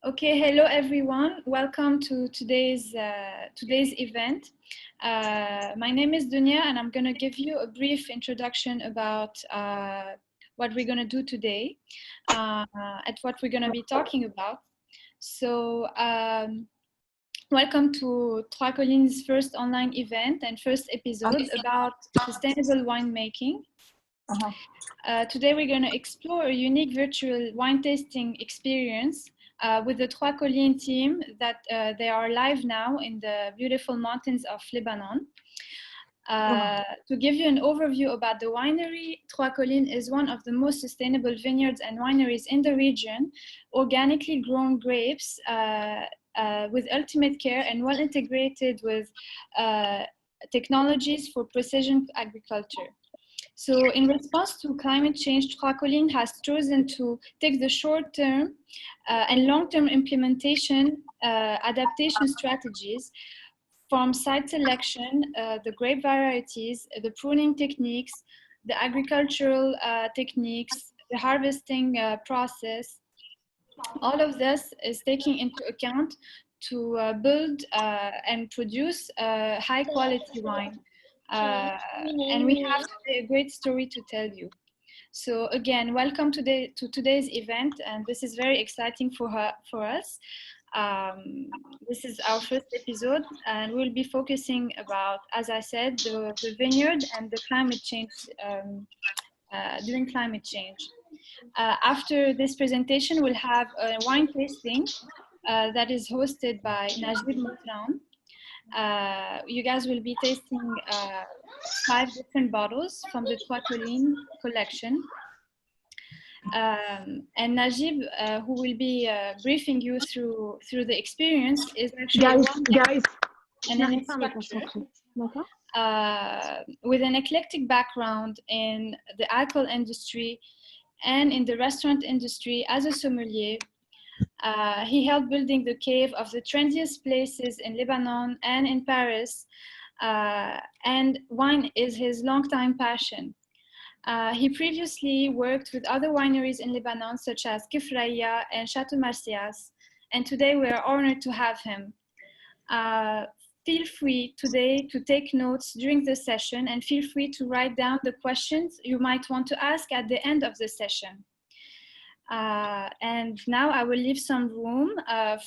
Okay, hello everyone. Welcome to today's event. My name is Dunya, and I'm going to give you a brief introduction about what we're going to do today, and what we're going to be talking about. So, welcome to Trois Collines' first online event and first episode about sustainable winemaking. Today we're going to explore a unique virtual wine tasting experience with the Trois Collines team that they are live now in the beautiful mountains of Lebanon. To give you an overview about the winery, Trois Collines is one of the most sustainable vineyards and wineries in the region, organically grown grapes with ultimate care and well integrated with technologies for precision agriculture. So in response to climate change, Trois Collines has chosen to take the short-term and long-term implementation adaptation strategies from site selection, the grape varieties, the pruning techniques, the agricultural techniques, the harvesting process. All of this is taking into account to build and produce high-quality wine. And we have today a great story to tell you. So again, welcome to today's event, and this is very exciting for us. This is our first episode, and we'll be focusing about, as I said, the vineyard and the climate change, during climate change. After this presentation, we'll have a wine tasting that is hosted by Najib Moutran. You guys will be tasting 5 different bottles from the Trois Collines collection. And Najib, who will be briefing you through the experience, is actually an instructor with an eclectic background in the alcohol industry and in the restaurant industry as a sommelier. He helped building the cave of the trendiest places in Lebanon and in Paris, and wine is his longtime passion. He previously worked with other wineries in Lebanon, such as Kifraya and Chateau Marcias, and today we are honored to have him. Feel free today to take notes during the session, and feel free to write down the questions you might want to ask at the end of the session. And now I will leave some room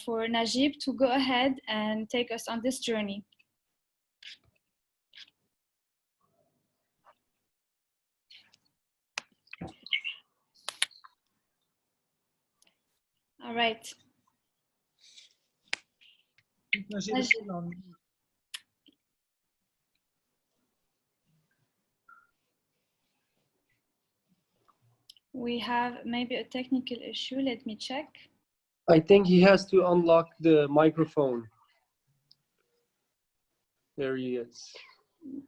for Najib to go ahead and take us on this journey. All right. We have maybe a technical issue. Let me check. I think he has to unlock the microphone. There he is.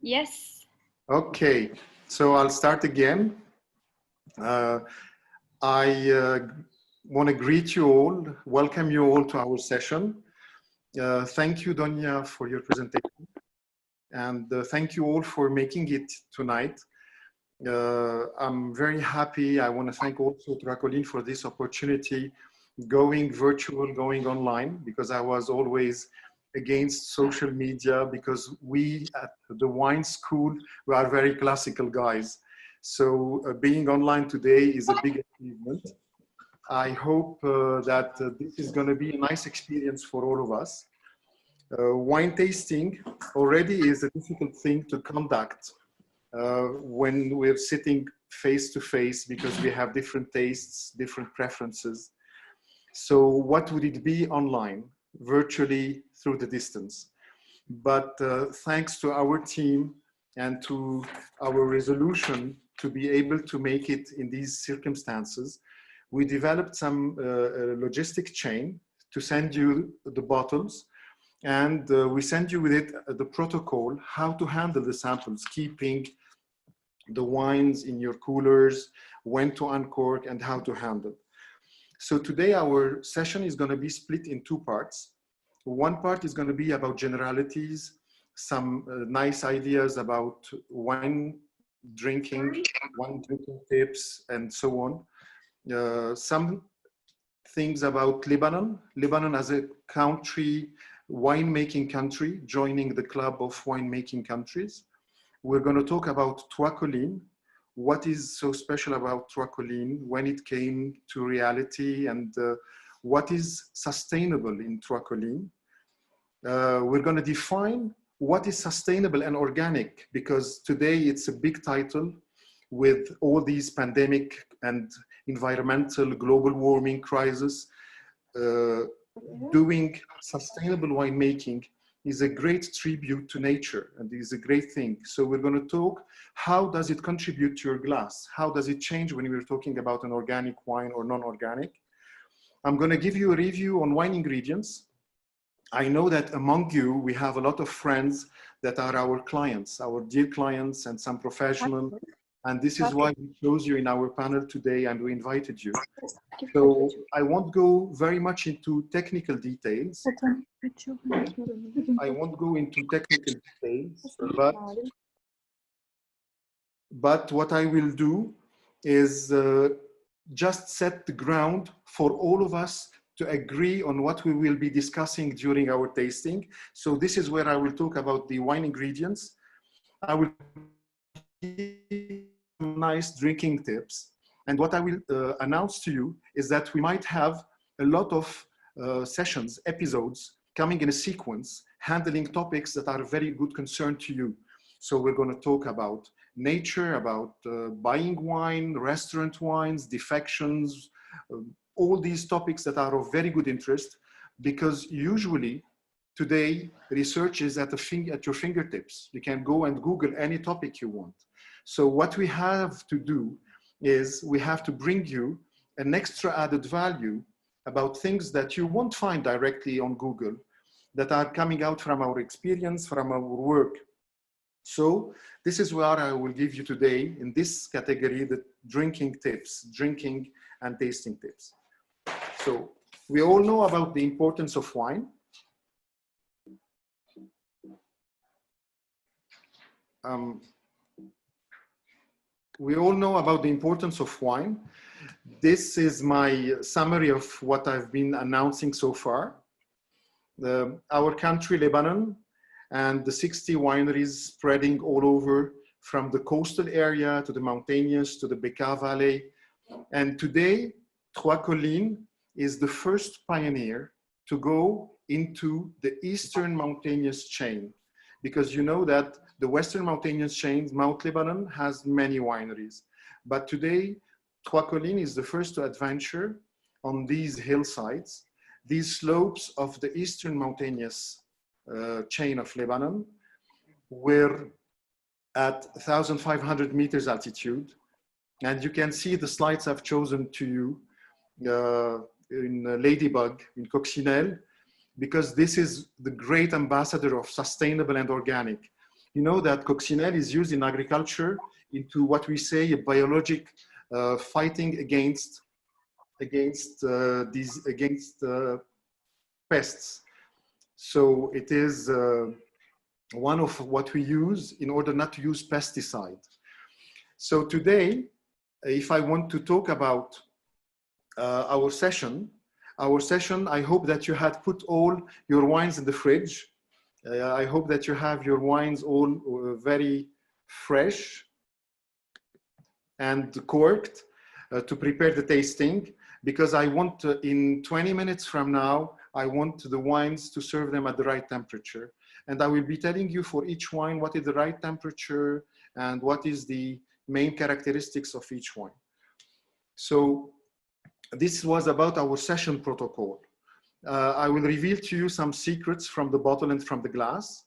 Yes. Okay, so I'll start again. I want to greet you all, welcome you all to our session. Thank you, Donia, for your presentation. And thank you all for making it tonight. I'm very happy. I want to thank also Trois Collines for this opportunity, going virtual, going online, because I was always against social media, because we at the wine school, we are very classical guys. So being online today is a big achievement. I hope that this is going to be a nice experience for all of us. Wine tasting already is a difficult thing to conduct when we're sitting face to face, because we have different tastes, different preferences. So what would it be online, virtually through the distance? But thanks to our team and to our resolution to be able to make it in these circumstances, we developed some logistic chain to send you the bottles, and we send you with it the protocol, how to handle the samples, keeping the wines in your coolers, when to uncork, and how to handle. So today our session is going to be split in 2 parts. One part is going to be about generalities, some nice ideas about wine drinking tips, and so on. Some things about Lebanon. Lebanon as a country, winemaking country, joining the club of winemaking countries. We're going to talk about Trois Collines. What is so special about Trois Collines when it came to reality, and what is sustainable in Trois Collines. We're going to define what is sustainable and organic, because today it's a big title with all these pandemic and environmental global warming crisis. Doing sustainable winemaking is a great tribute to nature and is a great thing. So we're going to talk, how does it contribute to your glass? How does it change when we're talking about an organic wine or non-organic? I'm going to give you a review on wine ingredients. I know that among you, we have a lot of friends that are our clients, our dear clients, and some professionals. And this is why we chose you in our panel today and we invited you. So I won't go very much into technical details. I won't go into technical details, but what I will do is just set the ground for all of us to agree on what we will be discussing during our tasting. So this is where I will talk about the wine ingredients. I will give nice drinking tips. And what I will announce to you is that we might have a lot of sessions, episodes coming in a sequence, handling topics that are very good concern to you. So we're going to talk about nature, about buying wine, restaurant wines, defections, all these topics that are of very good interest, because usually today research is at your fingertips. You can go and Google any topic you want. So what we have to do is we have to bring you an extra added value about things that you won't find directly on Google, that are coming out from our experience, from our work. So this is what I will give you today in this category, the drinking tips, drinking and tasting tips. So we all know about the importance of wine. We all know about the importance of wine. This is my summary of what I've been announcing so far. Our country, Lebanon, and the 60 wineries spreading all over, from the coastal area to the mountainous to the Bekaa Valley. And today, Trois Collines is the first pioneer to go into the eastern mountainous chain, because you know that the western mountainous chain, Mount Lebanon, has many wineries. But today, Trois Collines is the first to adventure on these hillsides, these slopes of the eastern mountainous chain of Lebanon. We're at 1,500 meters altitude. And you can see the slides I've chosen to you in Ladybug, in Coccinelle, because this is the great ambassador of sustainable and organic. You know that Coccinelle is used in agriculture into what we say a biologic fighting against pests. So it is one of what we use in order not to use pesticide. So today, if I want to talk about our session, I hope that you had put all your wines in the fridge. I hope that you have your wines all very fresh and corked to prepare the tasting, because I want to, in 20 minutes from now, I want the wines to serve them at the right temperature. And I will be telling you for each wine what is the right temperature and what is the main characteristics of each wine. So this was about our session protocol. I will reveal to you some secrets from the bottle and from the glass.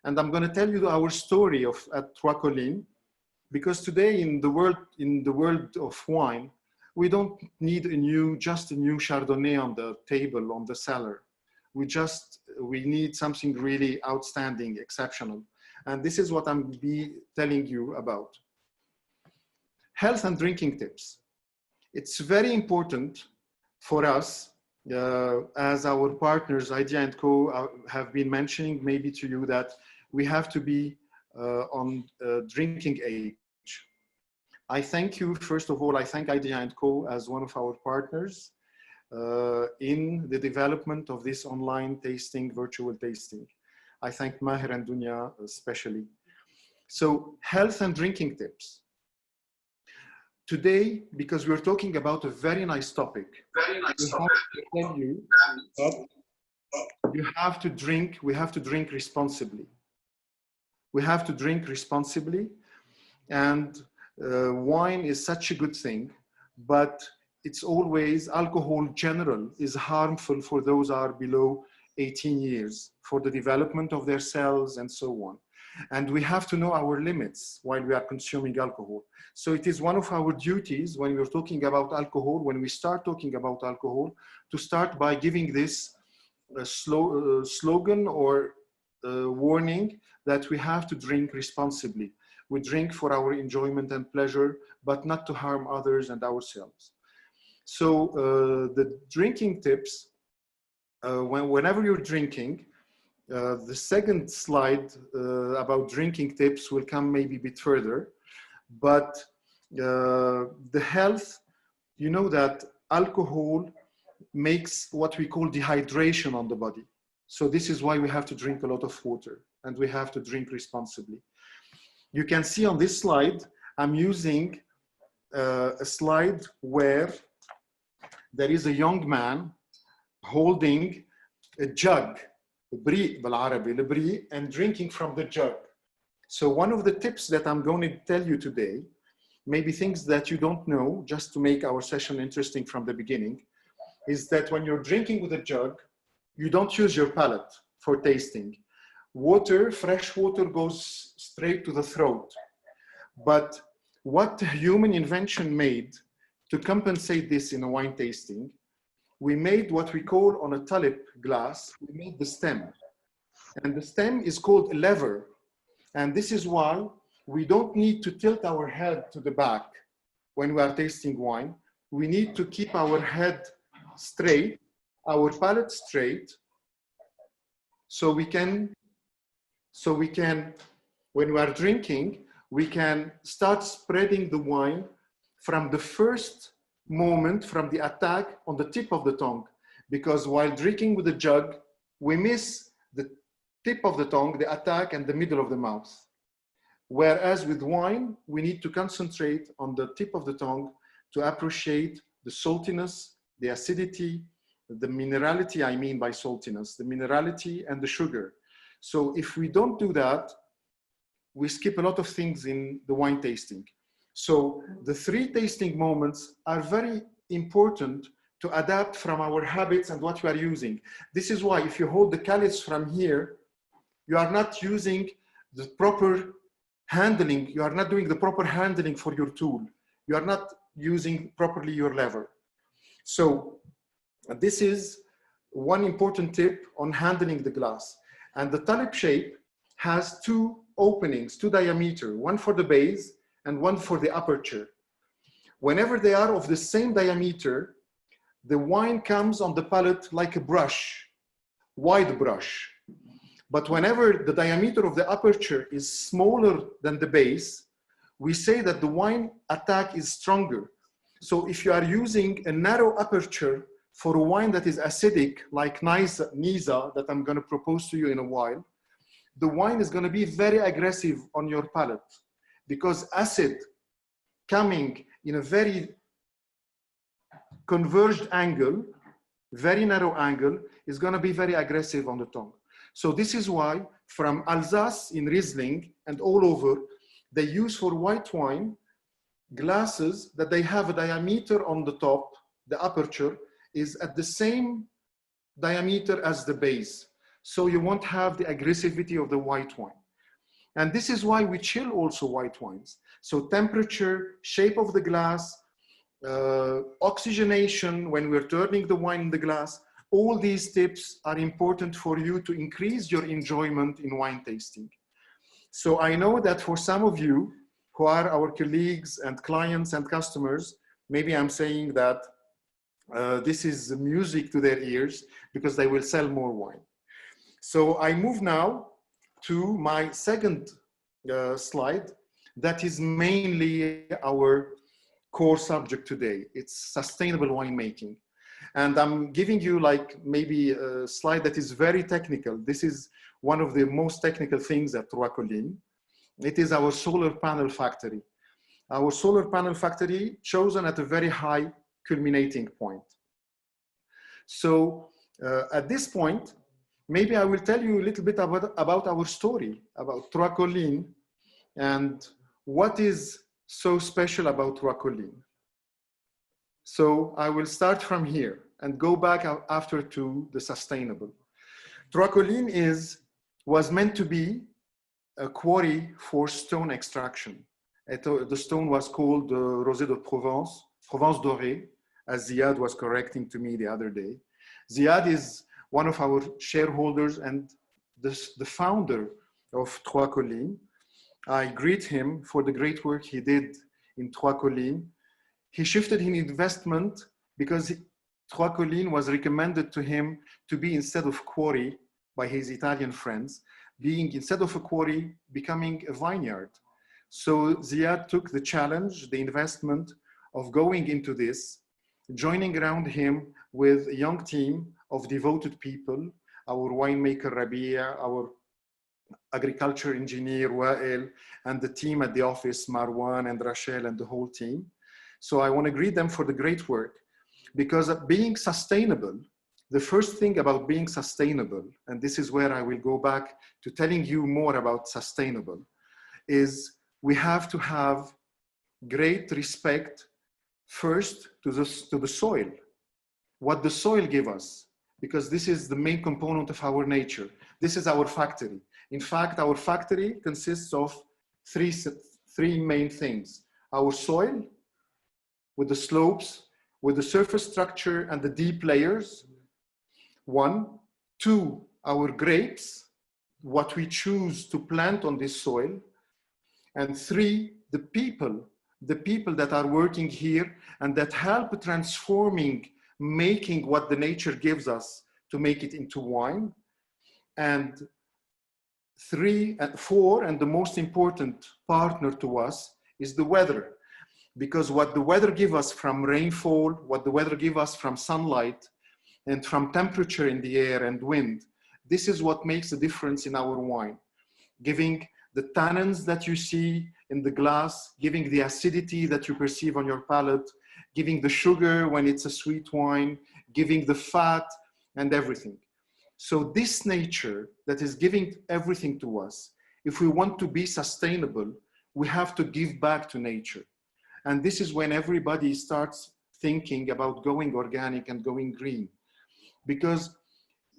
And I'm going to tell you our story at Trois Collines, because today in the world of wine, we don't need just a new Chardonnay on the table, on the cellar. We need something really outstanding, exceptional. And this is what I'm telling you about. Health and drinking tips. It's very important for us, as our partners, Idea & Co, have been mentioning maybe to you, that we have to be on drinking age. I thank you, first of all, I thank Idea & Co as one of our partners. in the development of this online tasting, virtual tasting. I thank Maher and Dunya especially. So health and drinking tips. Today, because we're talking about a very nice topic, we have to tell you that we have to drink responsibly. We have to drink responsibly, and wine is such a good thing, but it's always, alcohol general is harmful for those are below 18 years, for the development of their cells and so on. And we have to know our limits while we are consuming alcohol. So it is one of our duties when we're talking about alcohol, when we start talking about alcohol, to start by giving this slogan or warning that we have to drink responsibly. We drink for our enjoyment and pleasure, but not to harm others and ourselves. So the drinking tips, whenever you're drinking, the second slide about drinking tips will come maybe a bit further, but the health, you know that alcohol makes what we call dehydration on the body. So this is why we have to drink a lot of water, and we have to drink responsibly. You can see on this slide, I'm using a slide where there is a young man holding a jug, بريق بالعربي, البريق, and drinking from the jug. So one of the tips that I'm going to tell you today, maybe things that you don't know, just to make our session interesting from the beginning, is that when you're drinking with a jug, you don't use your palate for tasting. Water, fresh water goes straight to the throat. But what human invention made to compensate this in a wine tasting, we made what we call on a tulip glass, we made the stem. And the stem is called a lever. And this is why we don't need to tilt our head to the back when we are tasting wine. We need to keep our head straight, our palate straight, so we can, when we are drinking, we can start spreading the wine from the first moment, from the attack on the tip of the tongue. Because while drinking with a jug, we miss the tip of the tongue, the attack, and the middle of the mouth. Whereas with wine, we need to concentrate on the tip of the tongue to appreciate the saltiness, the acidity, the minerality, I mean by saltiness, the minerality and the sugar. So if we don't do that, we skip a lot of things in the wine tasting. So the three tasting moments are very important to adapt from our habits and what we are using. This is why if you hold the calice from here, you are not using the proper handling. You are not doing the proper handling for your tool. You are not using properly your lever. So this is one important tip on handling the glass. And the tulip shape has two openings, two diameter, one for the base and one for the aperture. Whenever they are of the same diameter, the wine comes on the palate like a brush, wide brush. But whenever the diameter of the aperture is smaller than the base, we say that the wine attack is stronger. So if you are using a narrow aperture for a wine that is acidic, like Nisa, that I'm going to propose to you in a while, the wine is going to be very aggressive on your palate, because acid coming in a very converged angle, very narrow angle, is going to be very aggressive on the tongue. So this is why from Alsace in Riesling and all over, they use for white wine glasses that they have a diameter on the top, the aperture is at the same diameter as the base. So you won't have the aggressivity of the white wine. And this is why we chill also white wines. So temperature, shape of the glass, oxygenation when we're turning the wine in the glass, all these tips are important for you to increase your enjoyment in wine tasting. So I know that for some of you who are our colleagues and clients and customers, maybe I'm saying that this is music to their ears because they will sell more wine. So I move now to my second slide that is mainly our core subject today. It's sustainable winemaking. And I'm giving you like maybe a slide that is very technical. This is one of the most technical things at Trois Collines. It is our solar panel factory. Our solar panel factory chosen at a very high culminating point. So at this point, maybe I will tell you a little bit about our story, about Trois Collines, and what is so special about Trois Collines. So I will start from here and go back after to the sustainable. Trois Collines was meant to be a quarry for stone extraction. The stone was called Rosé de Provence, Provence Dorée, as Ziad was correcting to me the other day. Ziad is one of our shareholders and the founder of Trois Collines. I greet him for the great work he did in Trois Collines. He shifted his investment because Trois Collines was recommended to him to be, instead of quarry by his Italian friends, being, instead of a quarry, becoming a vineyard. So Ziad took the challenge, the investment of going into this, joining around him with a young team of devoted people, our winemaker Rabia, our agriculture engineer Wael, and the team at the office, Marwan and Rachel and the whole team. So I want to greet them for the great work, because being sustainable, the first thing about being sustainable, and this is where I will go back to telling you more about sustainable, is we have to have great respect first to the soil, what the soil gives us, because this is the main component of our nature. This is our factory. In fact, our factory consists of three main things: our soil, with the slopes, with the surface structure and the deep layers. 1, 2, our grapes, what we choose to plant on this soil. And 3, the people that are working here and that help transforming, making what the nature gives us to make it into wine. And 3 and 4, and the most important partner to us is the weather. Because what the weather gives us from rainfall, what the weather gives us from sunlight and from temperature in the air and wind, this is what makes a difference in our wine. Giving the tannins that you see in the glass, giving the acidity that you perceive on your palate, giving the sugar when it's a sweet wine, giving the fat and everything. So this nature that is giving everything to us, if we want to be sustainable, we have to give back to nature. And this is when everybody starts thinking about going organic and going green. Because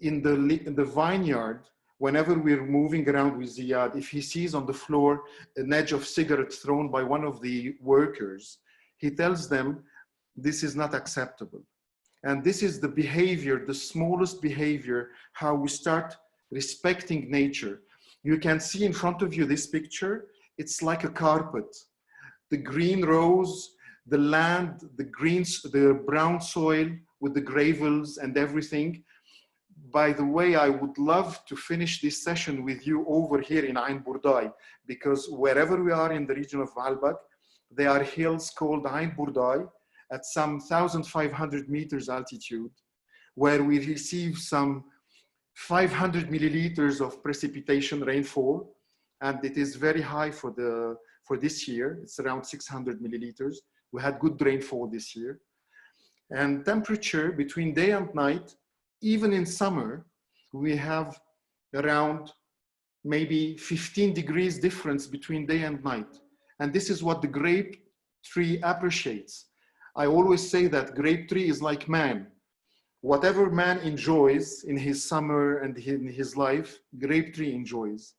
in the vineyard, whenever we're moving around with Ziad, if he sees on the floor an edge of cigarette thrown by one of the workers, he tells them, this is not acceptable. And this is the behavior, the smallest behavior, how we start respecting nature. You can see in front of you this picture, it's like a carpet. The green rose, the land, the brown soil with the gravels and everything. By the way, I would love to finish this session with you over here in Ain Bourdai, because wherever we are in the region of Baalbek, there are hills called Ain Bourdai at some 1,500 meters altitude, where we receive some 500 milliliters of precipitation rainfall, and it is very high for this year. It's around 600 milliliters. We had good rainfall this year. And temperature between day and night, even in summer, we have around maybe 15 degrees difference between day and night. And this is what the grape tree appreciates. I always say that grape tree is like man. Whatever man enjoys in his summer and in his life, grape tree enjoys.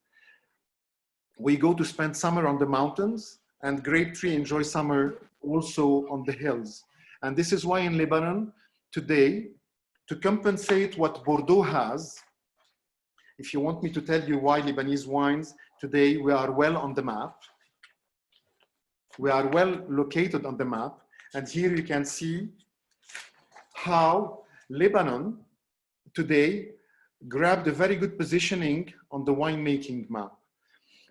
We go to spend summer on the mountains, and grape tree enjoys summer also on the hills. And this is why in Lebanon today, to compensate what Bordeaux has, if you want me to tell you why Lebanese wines, today we are well on the map. We are well located on the map. And here you can see how Lebanon today grabbed a very good positioning on the winemaking map.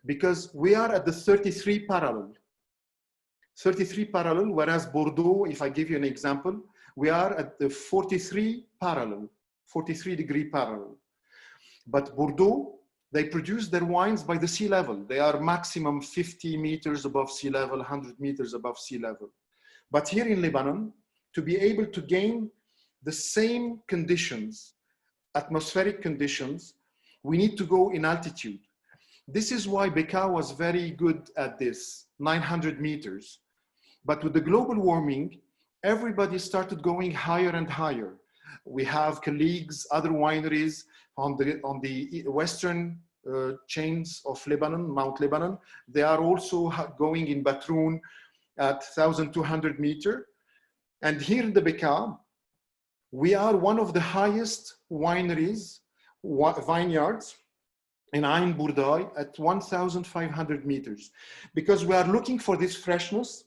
Because we are at the 33 parallel. 33 parallel, whereas Bordeaux, if I give you an example, we are at the 43 degree parallel. But Bordeaux, they produce their wines by the sea level. They are maximum 50 meters above sea level, 100 meters above sea level. But here in Lebanon, to be able to gain the same conditions, atmospheric conditions, we need to go in altitude. This is why Bekaa was very good at this, 900 meters. But with the global warming, everybody started going higher and higher. We have colleagues, other wineries on the western chains of Lebanon, Mount Lebanon. They are also going in Batroun at 1,200 meters. And here in the Bekaa, we are one of the highest wineries, vineyards in Ain Bourdai at 1,500 meters, because we are looking for this freshness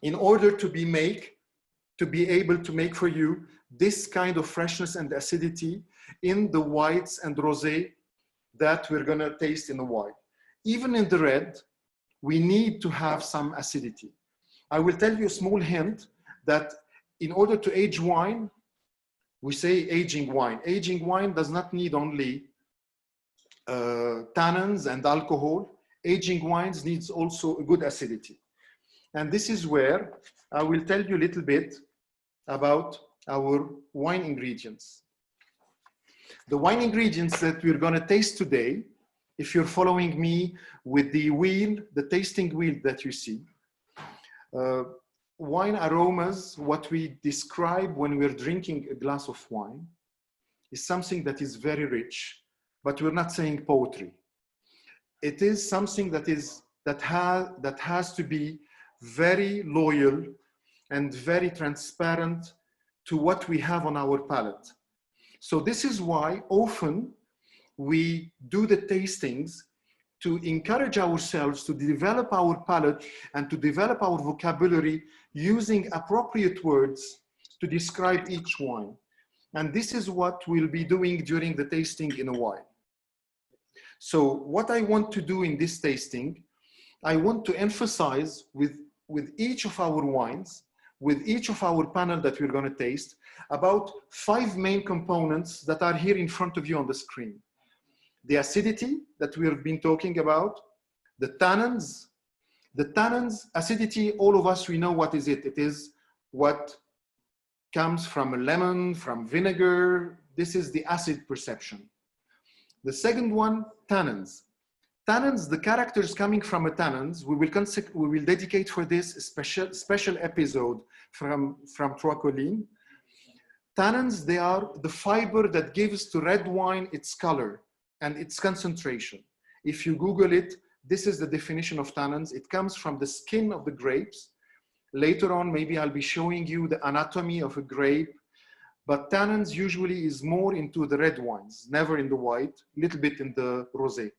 in order to be able to make for you this kind of freshness and acidity in the whites and rosé that we're gonna taste in the wine. Even in the red, we need to have some acidity. I will tell you a small hint that in order to age wine, we say aging wine. Aging wine does not need only tannins and alcohol. Aging wines needs also a good acidity. And this is where I will tell you a little bit about our wine ingredients. The wine ingredients that we're going to taste today, if you're following me with the wheel, the tasting wheel that you see, wine aromas, what we describe when we're drinking a glass of wine, is something that is very rich, but we're not saying poetry. It is something that has to be very loyal and very transparent to what we have on our palate. So this is why often we do the tastings to encourage ourselves to develop our palate and to develop our vocabulary using appropriate words to describe each wine. And this is what we'll be doing during the tasting in a while. So what I want to do in this tasting, I want to emphasize with each of our wines, with each of our panel that we're going to taste, about 5 main components that are here in front of you on the screen. The acidity that we have been talking about, the tannins. The tannins, acidity, all of us, we know what is it. It is what comes from a lemon, from vinegar. This is the acid perception. The second one, tannins. Tannins, the characters coming from a tannins, we will dedicate for this a special episode from Trois Collines. Tannins, they are the fiber that gives to red wine its color and its concentration. If you Google it, this is the definition of tannins. It comes from the skin of the grapes. Later on, maybe I'll be showing you the anatomy of a grape, but tannins usually is more into the red wines, never in the white, a little bit in the rosé.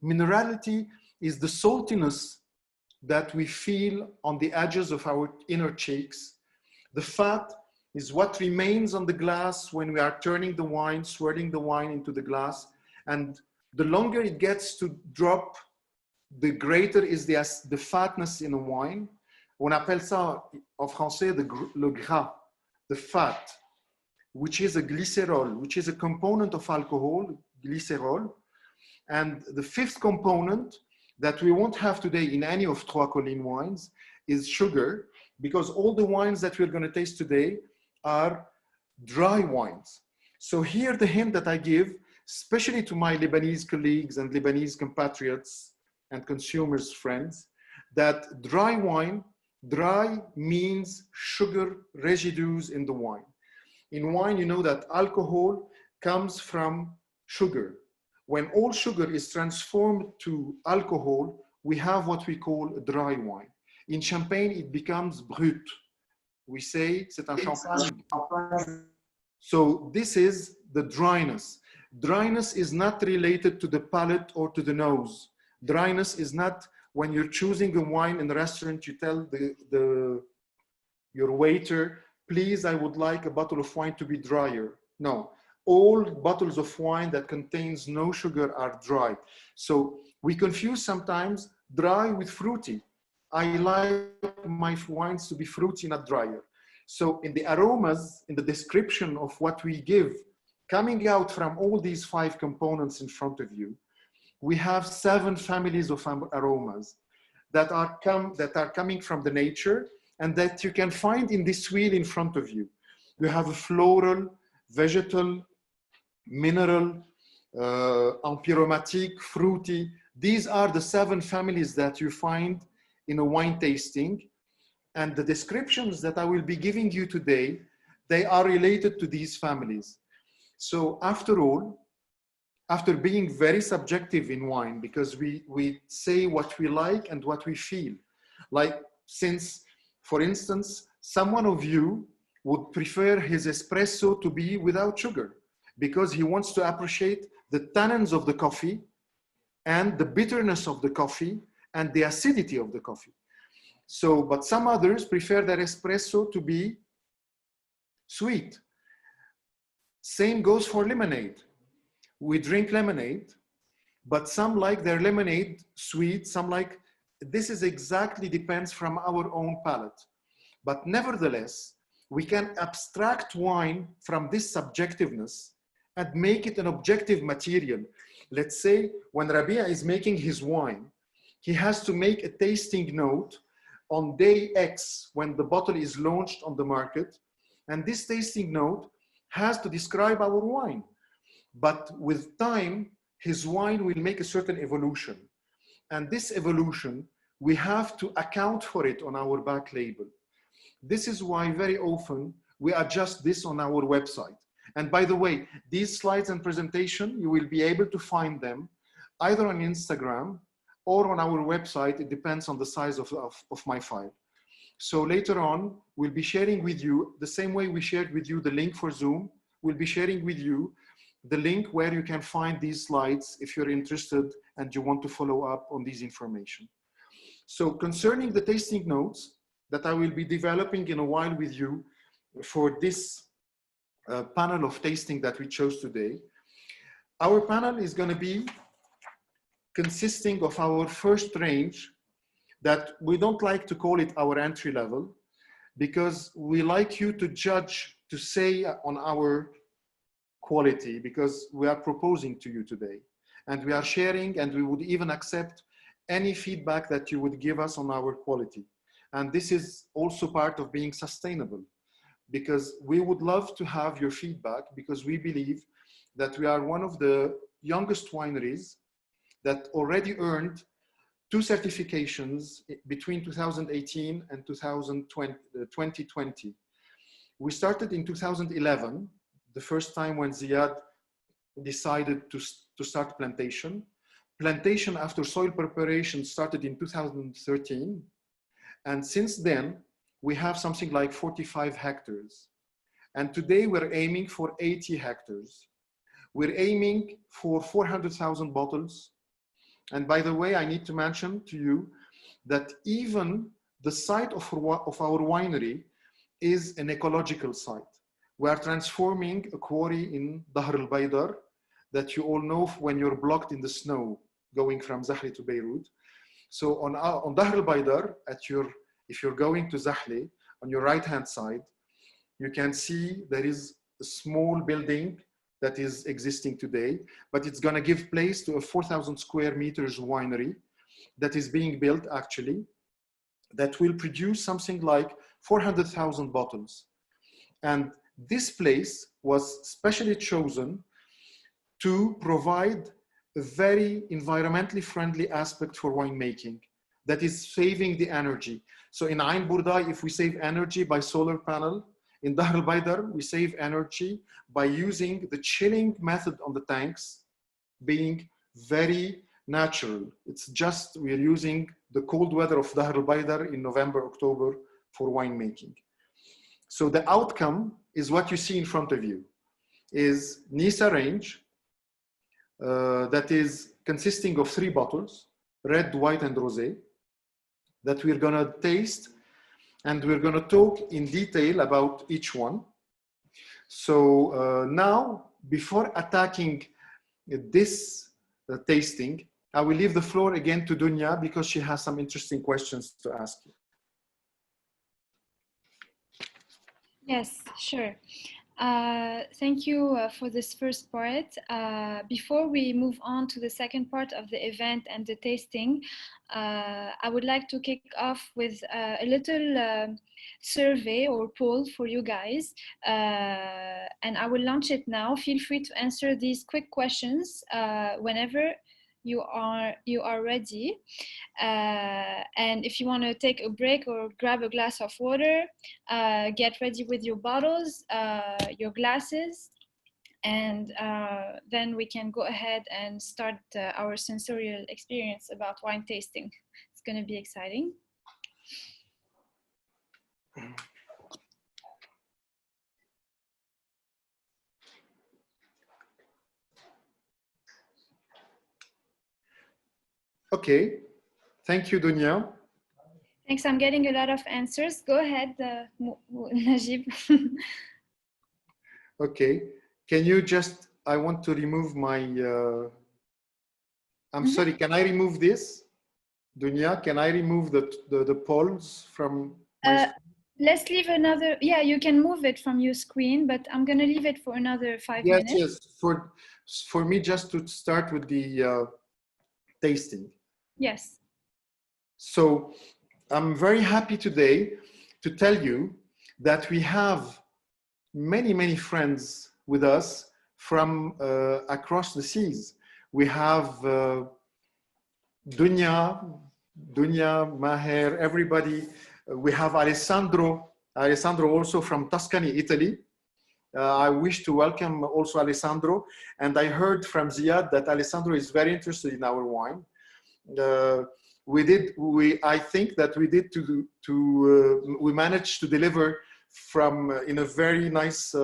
Minerality is the saltiness that we feel on the edges of our inner cheeks. The fat is what remains on the glass when we are turning the wine, swirling the wine into the glass. And the longer it gets to drop, the greater is the fatness in a wine. On appelle ça en français le gras, the fat, which is a glycerol, which is a component of alcohol, glycerol. And the fifth component that we won't have today in any of Trois Collines wines is sugar, because all the wines that we're going to taste today are dry wines. So here the hint that I give, especially to my Lebanese colleagues and Lebanese compatriots and consumers, friends, that dry wine, dry means sugar residues in the wine. In wine, you know that alcohol comes from sugar. When all sugar is transformed to alcohol, we have what we call a dry wine. In Champagne, it becomes brut. We say, c'est un champagne. So this is the dryness. Dryness is not related to the palate or to the nose. Dryness is not when you're choosing a wine in the restaurant, you tell your waiter, please, I would like a bottle of wine to be drier. No. All bottles of wine that contains no sugar are dry. So we confuse sometimes dry with fruity. I like my wines to be fruity, not drier. So in the aromas, in the description of what we give, coming out from all these 5 components in front of you, we have 7 families of aromas that are coming from the nature and that you can find in this wheel in front of you. You have a floral, vegetal, mineral, empyromatic, fruity. These are the 7 families that you find in a wine tasting. And the descriptions that I will be giving you today, they are related to these families. So after all, after being very subjective in wine, because we say what we like and what we feel. Like, since, for instance, someone of you would prefer his espresso to be without sugar because he wants to appreciate the tannins of the coffee and the bitterness of the coffee and the acidity of the coffee. So, but some others prefer their espresso to be sweet. Same goes for lemonade. We drink lemonade, but some like their lemonade sweet, some like, this is exactly depends from our own palate. But nevertheless, we can abstract wine from this subjectiveness and make it an objective material. Let's say when Rabia is making his wine, he has to make a tasting note on day X when the bottle is launched on the market. And this tasting note has to describe our wine. But with time, his wine will make a certain evolution. And this evolution, we have to account for it on our back label. This is why very often we adjust this on our website. And by the way, these slides and presentation, you will be able to find them either on Instagram or on our website. It depends on the size of my file. So later on, we'll be sharing with you, the same way we shared with you the link for Zoom, we'll be sharing with you the link where you can find these slides if you're interested and you want to follow up on these information. So concerning the tasting notes that I will be developing in a while with you for this panel of tasting that we chose today, our panel is going to be consisting of our first range that we don't like to call it our entry level, because we like you to judge, to say on our quality, because we are proposing to you today and we are sharing, and we would even accept any feedback that you would give us on our quality. And this is also part of being sustainable, because we would love to have your feedback, because we believe that we are one of the youngest wineries that already earned 2 certifications between 2018 and 2020. We started in 2011, the first time when Ziad decided to start plantation. Plantation after soil preparation started in 2013. And since then, we have something like 45 hectares. And today we're aiming for 80 hectares. We're aiming for 400,000 bottles. And by the way, I need to mention to you that even the site of our winery is an ecological site. We are transforming a quarry in Dahr al-Baydar that you all know when you're blocked in the snow going from Zahli to Beirut. So on Dahr al-Baydar, if you're going to Zahli, on your right-hand side, you can see there is a small building that is existing today, but it's going to give place to a 4,000 square meters winery that is being built actually, that will produce something like 400,000 bottles. And this place was specially chosen to provide a very environmentally friendly aspect for winemaking, that is saving the energy. So in Ain Bourdai, if we save energy by solar panel, in Dahr al-Baydar, we save energy by using the chilling method on the tanks, being very natural. It's just, we're using the cold weather of Dahr al-Baydar in November, October for winemaking. So the outcome is what you see in front of you, is Nisa range that is consisting of 3 bottles, red, white, and rosé, that we're gonna taste, and we're gonna talk in detail about each one. So now, before attacking this tasting, I will leave the floor again to Dunya, because she has some interesting questions to ask you. Yes, sure. Thank you for this first part. Before we move on to the second part of the event and the tasting, I would like to kick off with a little survey or poll for you guys. And I will launch it now. Feel free to answer these quick questions whenever you are ready. And if you want to take a break or grab a glass of water, get ready with your bottles, your glasses, and then we can go ahead and start our sensorial experience about wine tasting. It's going to be exciting. Okay, thank you, Dunya. Thanks, I'm getting a lot of answers. Go ahead, Najib. Okay, can you just, I want to remove my, I'm sorry, can I remove this? Dunya, can I remove the polls from my screen? Let's leave another, yeah, you can move it from your screen, but I'm going to leave it for another 5 minutes. Yes, for me just to start with the tasting. Yes. So I'm very happy today to tell you that we have many friends with us from across the seas. We have Dunya, Maher, everybody. We have Alessandro also from Tuscany, Italy. I wish to welcome also Alessandro. And I heard from Ziad that Alessandro is very interested in our wine. I think that we managed to deliver from in a very nice,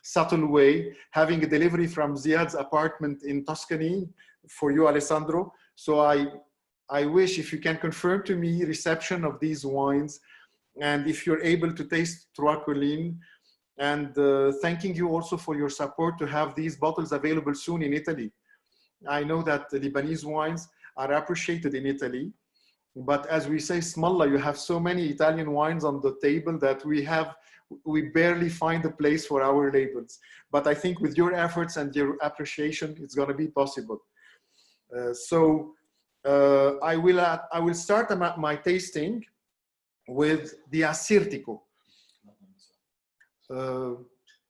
subtle way, having a delivery from Ziad's apartment in Tuscany for you, Alessandro. So I wish if you can confirm to me reception of these wines, and if you're able to taste Trois Collines, and thanking you also for your support to have these bottles available soon in Italy. I know that the Lebanese wines are appreciated in Italy, but as we say, Smallah, you have so many Italian wines on the table that we barely find a place for our labels. But I think with your efforts and your appreciation, it's going to be possible. I will start my tasting with the Assyrtiko.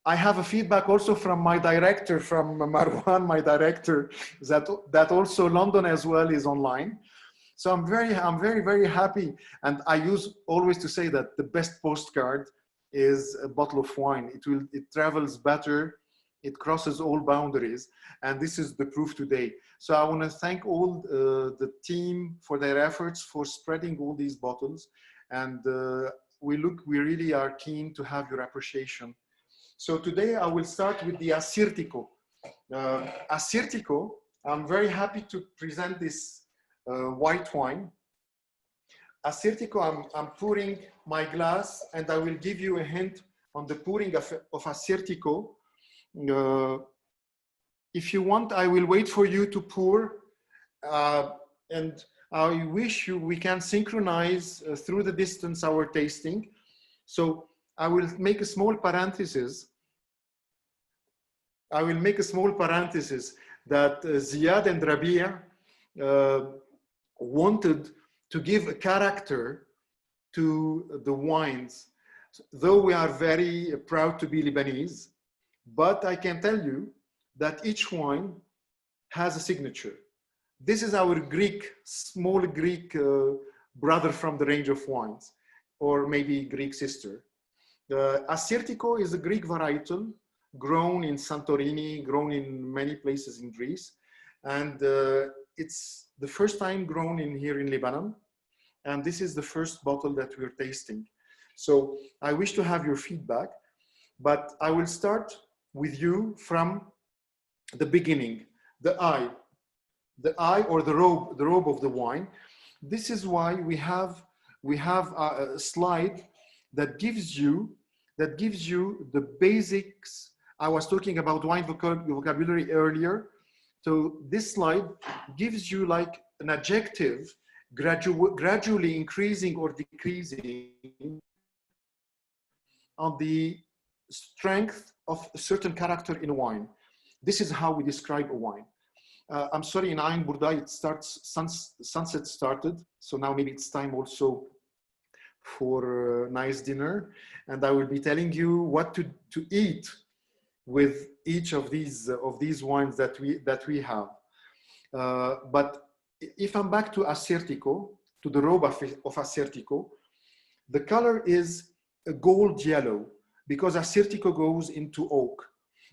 I have a feedback also from my director, from Marwan, my director, that also London as well is online. So I'm very happy. And I use always to say that the best postcard is a bottle of wine. It travels better. It crosses all boundaries. And this is the proof today. So I want to thank all the team for their efforts for spreading all these bottles. And we really are keen to have your appreciation. So today I will start with the Assyrtiko. Assyrtiko, I'm very happy to present this white wine. Assyrtiko, I'm pouring my glass, and I will give you a hint on the pouring of Assyrtiko. If you want, I will wait for you to pour, and I wish we can synchronize through the distance our tasting. So I will make a small parenthesis. That Ziad and Rabia wanted to give a character to the wines. Though we are very proud to be Lebanese, but I can tell you that each wine has a signature. This is our small Greek brother from the range of wines, or maybe Greek sister. Assyrtiko is a Greek varietal grown in Santorini, grown in many places in Greece. And it's the first time grown here in Lebanon. And this is the first bottle that we're tasting. So I wish to have your feedback, but I will start with you from the beginning, the eye or the robe of the wine. This is why we have a slide that gives you the basics. I was talking about wine vocabulary earlier. So this slide gives you like an adjective, gradually increasing or decreasing on the strength of a certain character in a wine. This is how we describe a wine. I'm sorry, in Ain Burda, it starts, sunset started. So now maybe it's time also for a nice dinner. And I will be telling you what to eat with each of these wines that we have. But if I'm back to Assyrtiko, to the robe of Assyrtiko, the color is a gold yellow because Assyrtiko goes into oak.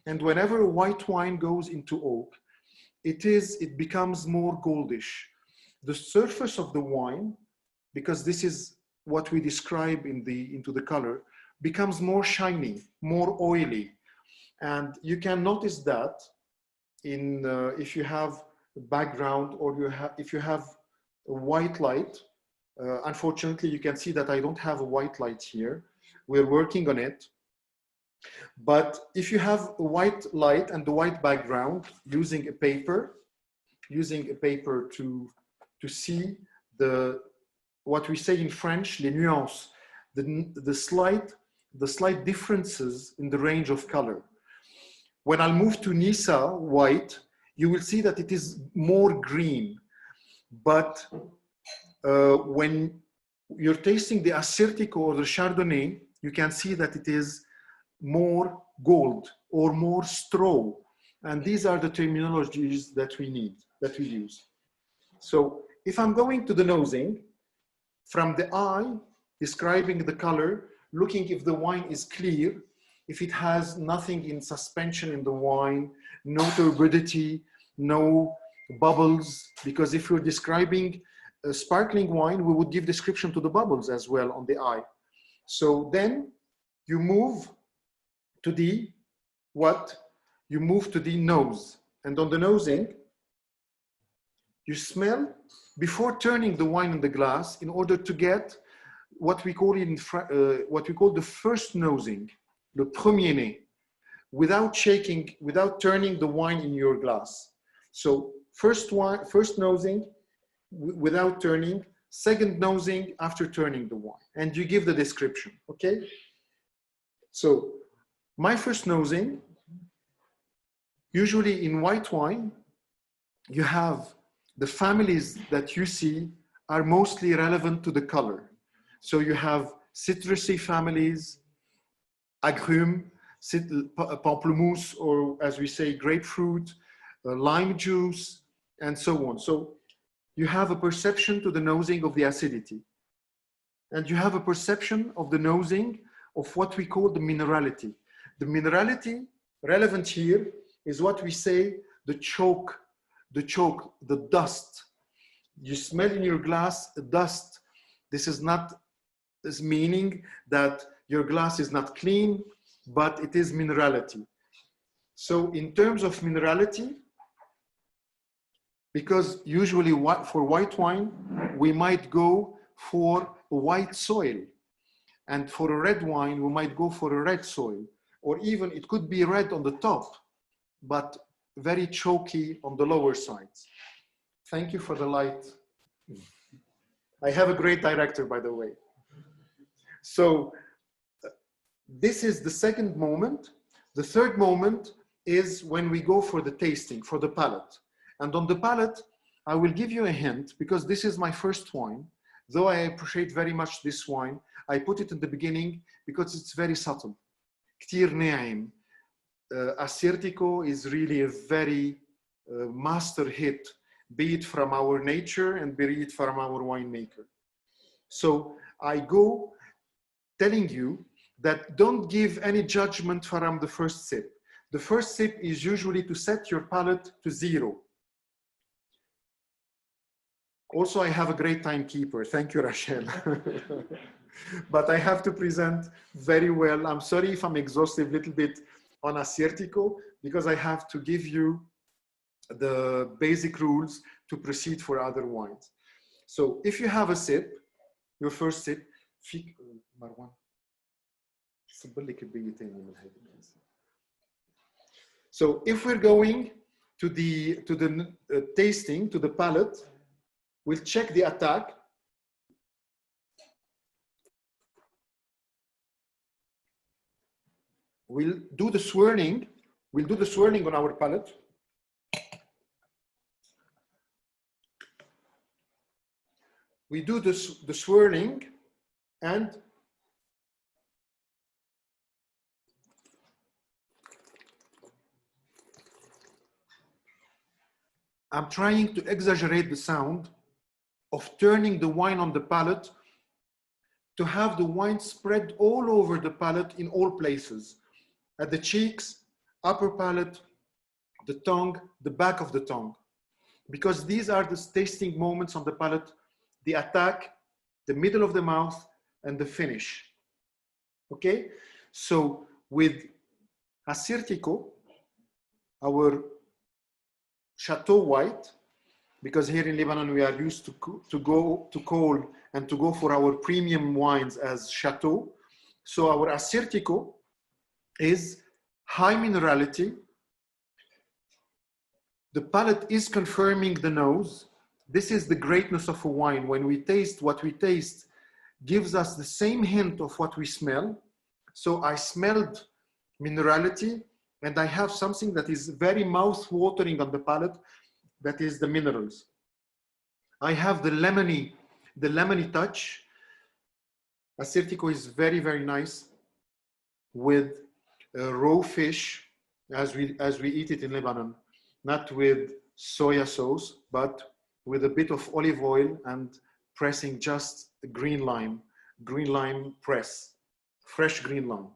And whenever a white wine goes into oak, it becomes more goldish. The surface of the wine, because this is what we describe into the color, becomes more shiny, more oily. And you can notice that if you have a background or if you have a white light. Unfortunately, you can see that I don't have a white light here. We're working on it. But if you have a white light and the white background, using a paper to see what we say in French, les nuances, the slight differences in the range of color. When I'll move to Nisa white, you will see that it is more green. But when you're tasting the Assyrtiko or the Chardonnay, you can see that it is more gold or more straw. And these are the terminologies that we use. So if I'm going to the nosing, from the eye, describing the color, looking if the wine is clear, if it has nothing in suspension in the wine, no turbidity, no bubbles, because if you're describing a sparkling wine, we would give description to the bubbles as well on the eye. So then you move to the nose. And on the nosing, you smell before turning the wine in the glass in order to get what we call the first nosing, le premier nez, without shaking, without turning the wine in your glass. So first nosing without turning, second nosing after turning the wine, and you give the description, okay? So my first nosing, usually in white wine, you have the families that you see are mostly relevant to the color. So you have citrusy families, agrumes, pamplemousse, or as we say, grapefruit, lime juice, and so on. So you have a perception to the nosing of the acidity. And you have a perception of the nosing of what we call the minerality. The minerality relevant here is what we say, the choke, the dust. You smell in your glass dust. This is meaning that your glass is not clean, but it is minerality. So in terms of minerality, because usually for white wine, we might go for a white soil. And for a red wine, we might go for a red soil. Or even it could be red on the top, but very choky on the lower sides. Thank you for the light. I have a great director, by the way. So this is the second moment. The third moment is when we go for the tasting, for the palate. And on the palate, I will give you a hint, because this is my first wine. Though I appreciate very much this wine, I put it in the beginning because it's very subtle. كتير ناعم. Assyrtiko is really a very master hit, be it from our nature and be it from our winemaker. So I go telling you that don't give any judgment from the first sip. The first sip is usually to set your palate to 0. Also, I have a great timekeeper. Thank you, Rachel. But I have to present very well. I'm sorry if I'm exhaustive a little bit on Assyrtiko, because I have to give you the basic rules to proceed for other wines. So if you have a sip, your first sip, Marwan. So if we're going to the tasting, to the palate, we'll check the attack. we'll do the swirling. We'll do the swirling on our palate. We do this, the swirling, and I'm trying to exaggerate the sound of turning the wine on the palate to have the wine spread all over the palate in all places, at the cheeks, upper palate, the tongue, the back of the tongue, because these are the tasting moments on the palate, the attack, the middle of the mouth, and the finish. Okay, so with Assyrtiko, our Chateau white, because here in Lebanon we are used to go to cold and to go for our premium wines as Chateau. So our Assyrtiko is high minerality. The palate is confirming the nose. This is the greatness of a wine. When we taste, what we taste gives us the same hint of what we smell. So I smelled minerality, and I have something that is very mouth-watering on the palate, that is the minerals. I have the lemony touch. Assyrtiko is very, very nice with raw fish, as we eat it in Lebanon, not with soya sauce, but with a bit of olive oil and pressing just the green lime press, fresh green lime.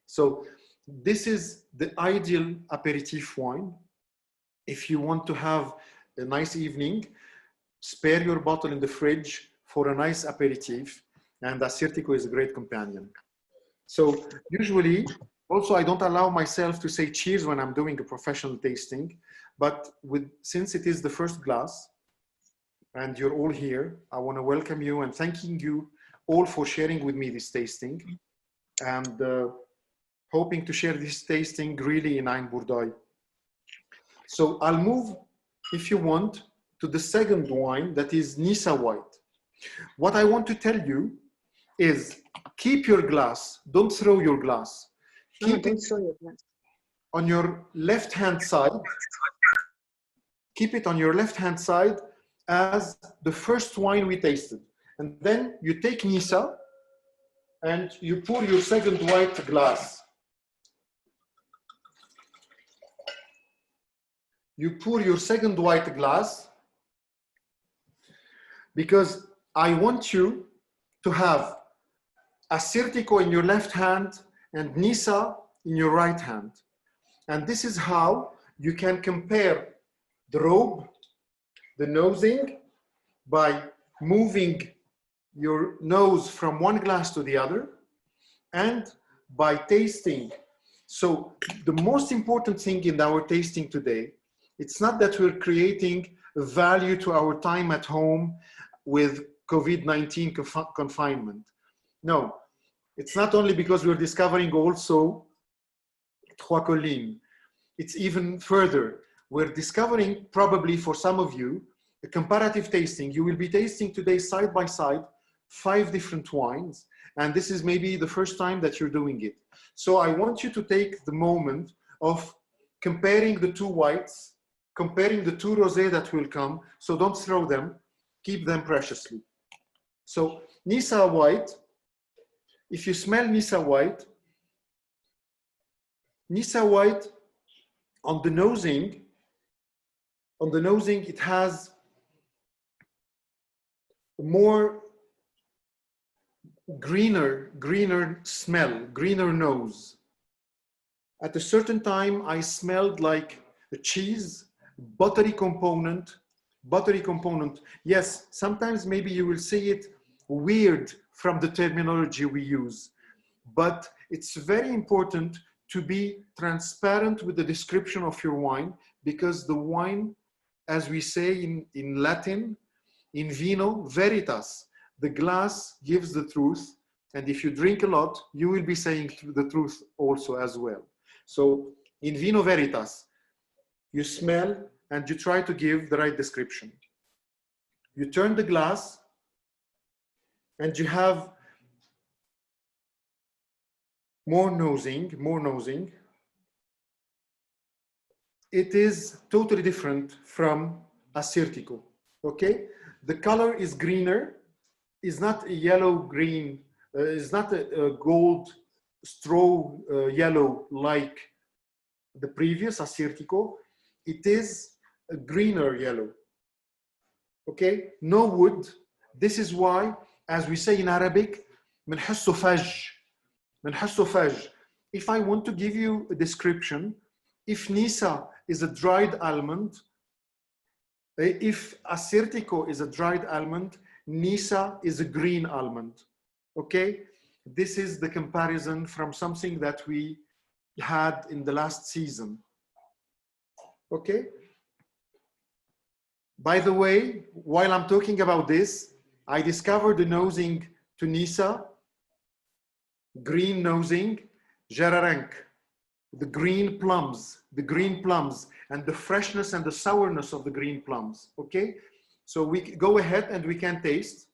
So this is the ideal aperitif wine. If you want to have a nice evening, spare your bottle in the fridge for a nice aperitif, and Assyrtiko is a great companion. So usually, also I don't allow myself to say cheers when I'm doing a professional tasting, but since it is the first glass, and you're all here, I want to welcome you and thanking you all for sharing with me this tasting, and hoping to share this tasting really in Ain Bourdai. So I'll move, if you want, to the second wine, that is Nisa White. What I want to tell you is keep your glass, don't throw your glass. Keep it on your left-hand side. Keep it on your left-hand side as the first wine we tasted. And then you take Nisa and you pour your second white glass. You pour your second white glass, because I want you to have Assyrtiko in your left hand and Nisa in your right hand. And this is how you can compare the robe, the nosing, by moving your nose from one glass to the other, and by tasting. So the most important thing in our tasting today, it's not that we're creating value to our time at home with COVID-19 confinement. No, it's not only because we're discovering also Trois Collines. It's even further. We're discovering, probably for some of you, a comparative tasting. You will be tasting today side by side 5 different wines, and this is maybe the first time that you're doing it. So I want you to take the moment of comparing the 2 whites, comparing the 2 rosé that will come. So don't throw them, keep them preciously. So Nisa White, if you smell Nisa White on the nosing, it has more greener smell, greener nose. At a certain time, I smelled like a cheese, buttery component. Yes, sometimes maybe you will see it weird from the terminology we use, but it's very important to be transparent with the description of your wine, because the wine, as we say in Latin, in vino veritas, the glass gives the truth, and if you drink a lot, you will be saying the truth also as well. So in vino veritas, you smell and you try to give the right description. You turn the glass and you have more nosing, more nosing. It is totally different from Assyrtiko, okay? The color is greener, is not a yellow-green, is not a gold straw yellow like the previous Assyrtiko. It is a greener yellow, okay? No wood. This is why, as we say in Arabic, بنحسه فج. بنحسه فج. If I want to give you a description, if Nisa is a dried almond, if Assyrtiko is a dried almond, Nisa is a green almond, okay? This is the comparison from something that we had in the last season, okay? By the way, while I'm talking about this, I discovered the nosing to Nisa, green nosing, Jararank, the green plums, and the freshness and the sourness of the green plums, okay? So we go ahead and we can taste.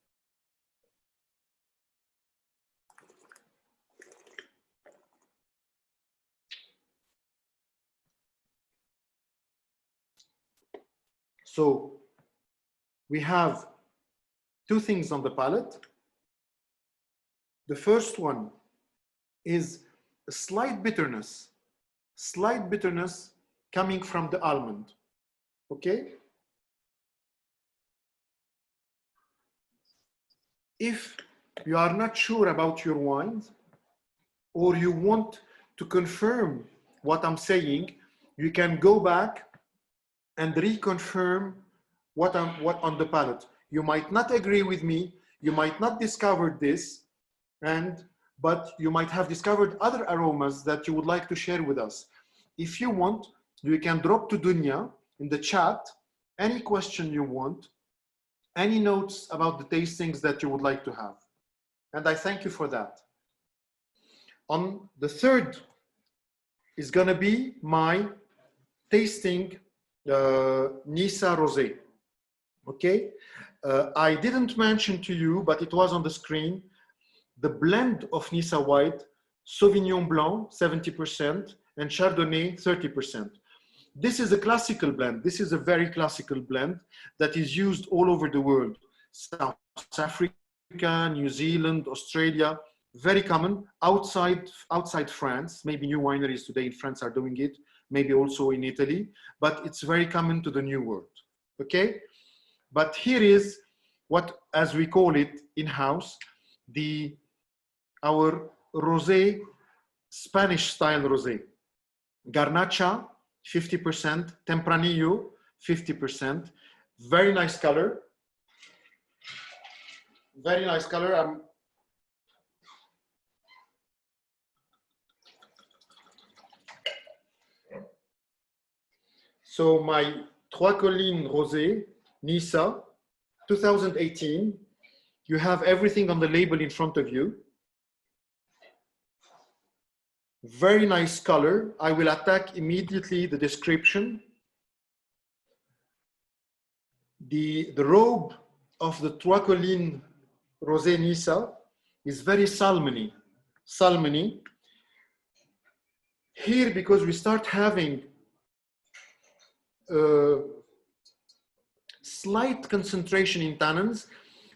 So we have two things on the palate. The first one is a slight bitterness coming from the almond, okay? If you are not sure about your wines, or you want to confirm what I'm saying, you can go back and reconfirm what on the palate. You might not agree with me, you might not discover this, but you might have discovered other aromas that you would like to share with us. If you want, you can drop to Dunya in the chat any question you want, any notes about the tastings that you would like to have. And I thank you for that. On the third is gonna be my tasting Nisa Rosé, okay? I didn't mention to you, but it was on the screen, the blend of Nisa White, Sauvignon Blanc, 70%, and Chardonnay, 30%. This is a classical blend. This is a very classical blend that is used all over the world. South Africa, New Zealand, Australia, very common outside France. Maybe new wineries today in France are doing it, maybe also in Italy, but it's very common to the New World, okay? But here is what, as we call it in-house, our rosé, Spanish style rosé. Garnacha, 50%, Tempranillo, 50%. Very nice color. Very nice color. So my Trois Collines Rosé, Nisa, 2018. You have everything on the label in front of you. Very nice color. I will attack immediately the description. The robe of the Trois Collines Rosé Nisa is very salmony. Here, because we start having slight concentration in tannins,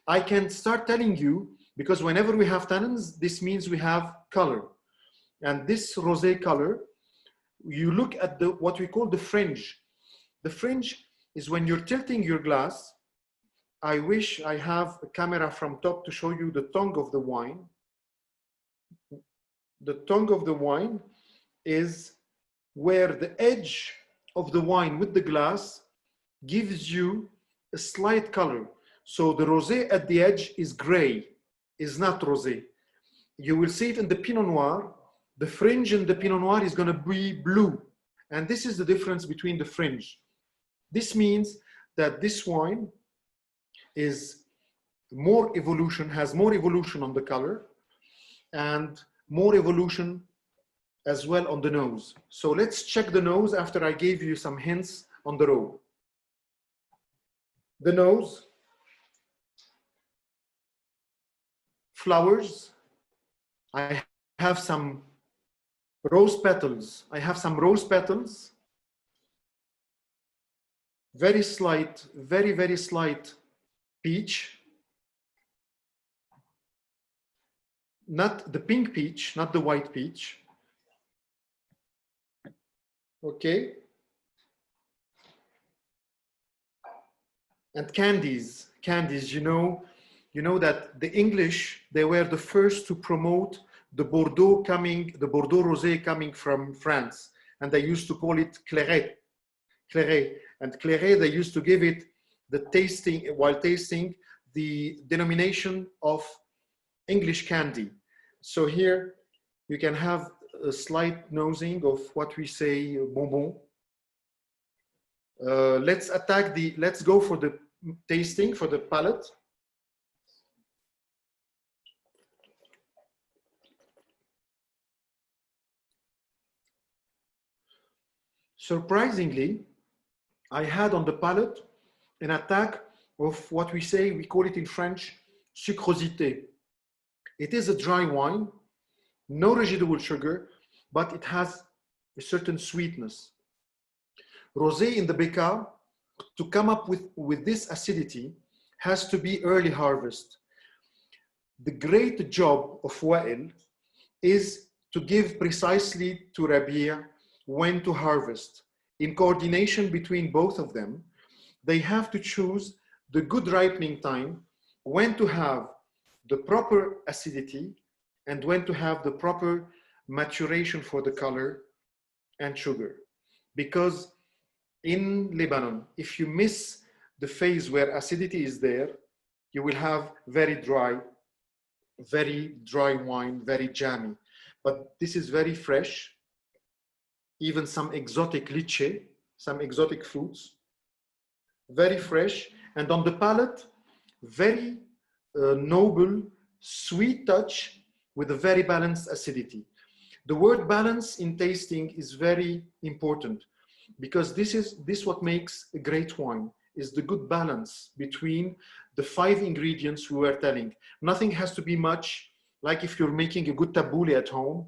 I can start telling you, because whenever we have tannins, this means we have color. And this rosé color, you look at what we call the fringe. The fringe is when you're tilting your glass. I wish I have a camera from top to show you the tongue of the wine. The tongue of the wine is where the edge of the wine with the glass gives you a slight color. So the rosé at the edge is gray, is not rosé. You will see it in the Pinot Noir. The fringe in the Pinot Noir is going to be blue. And this is the difference between the fringe. This means that this wine is more evolution, has more evolution on the color and more evolution as well on the nose. So let's check the nose after I gave you some hints on the robe. The nose, flowers. I have some Rose petals. I have some rose petals. Very slight, very, very slight peach. Not the pink peach, not the white peach. Okay. And candies, you know that the English, they were the first to promote the Bordeaux rosé coming from France. And they used to call it Claret. And Claret, they used to give it the tasting, while tasting, the denomination of English candy. So here you can have a slight nosing of what we say bonbon. Let's go for the tasting, for the palate. Surprisingly, I had on the palate an attack of what we call it in French, sucrosité. It is a dry wine, no residual sugar, but it has a certain sweetness. Rosé in the Bekaa, to come up with this acidity, has to be early harvest. The great job of Wael is to give precisely to Rabia when to harvest. In coordination between both of them, they have to choose the good ripening time, when to have the proper acidity and when to have the proper maturation for the color and sugar. Because in Lebanon, if you miss the phase where acidity is there, you will have very dry wine, very jammy. But this is very fresh, even some exotic lychee, some exotic fruits, very fresh, and on the palate, very noble, sweet touch with a very balanced acidity. The word balance in tasting is very important, because this what makes a great wine, is the good balance between the 5 ingredients we were telling. Nothing has to be much, like if you're making a good tabbouleh at home,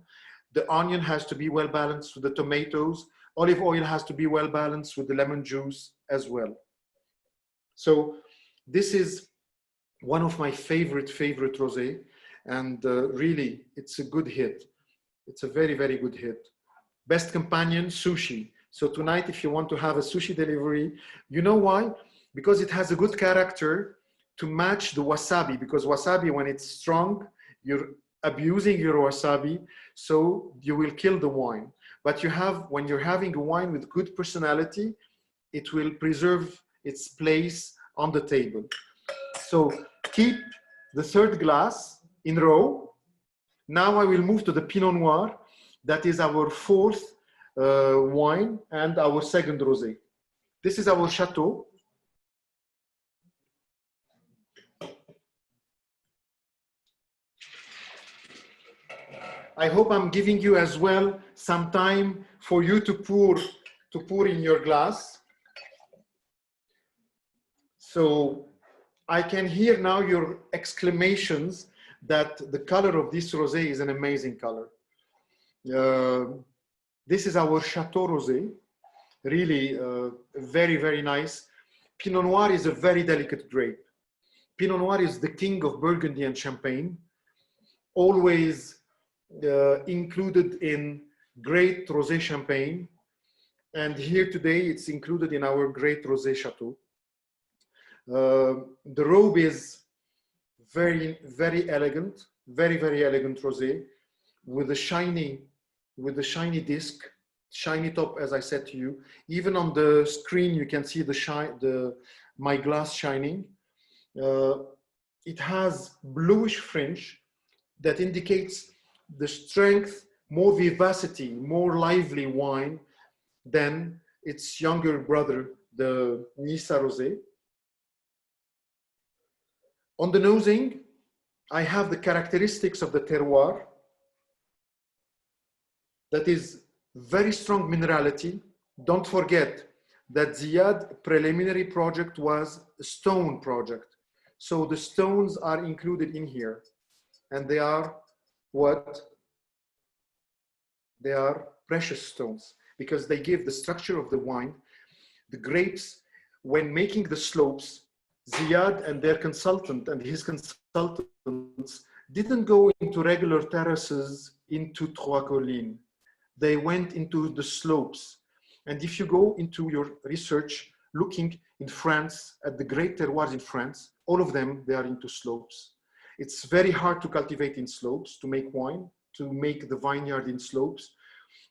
the onion has to be well balanced with the tomatoes, olive oil has to be well balanced with the lemon juice as well. So this is one of my favorite rosé, and really it's a good hit. It's a very, very good hit. Best companion, sushi. So tonight, if you want to have a sushi delivery, you know why? Because it has a good character to match the wasabi, because wasabi, when it's strong, you're abusing your wasabi, so you will kill the wine. But when you're having a wine with good personality, it will preserve its place on the table. So keep the 3rd glass in row. Now I will move to the Pinot Noir. That is our 4th wine and our 2nd rosé. This is our Chateau. I hope I'm giving you as well some time for you to pour in your glass. So I can hear now your exclamations that the color of this rosé is an amazing color. This is our Chateau rosé, really very, very nice. Pinot Noir is a very delicate grape. Pinot Noir is the king of Burgundy and Champagne, always included in great rosé champagne. And here today, it's included in our great rosé Chateau. The robe is very, very elegant, very, very elegant rosé with a shiny disc, shiny top, as I said to you. Even on the screen, you can see my glass shining. It has bluish fringe that indicates the strength, more vivacity, more lively wine than its younger brother, the Nissa Rosé. On the nosing, I have the characteristics of the terroir. That is very strong minerality. Don't forget that Ziyad preliminary project was a stone project. So the stones are included in here, and they are what? They are precious stones because they give the structure of the wine. The grapes, when making the slopes, Ziad and their consultant and his consultants didn't go into regular terraces into Trois Collines. They went into the slopes. And if you go into your research, looking in France at the great terroirs in France, all of them, they are into slopes. It's very hard to cultivate in slopes, to make wine, to make the vineyard in slopes.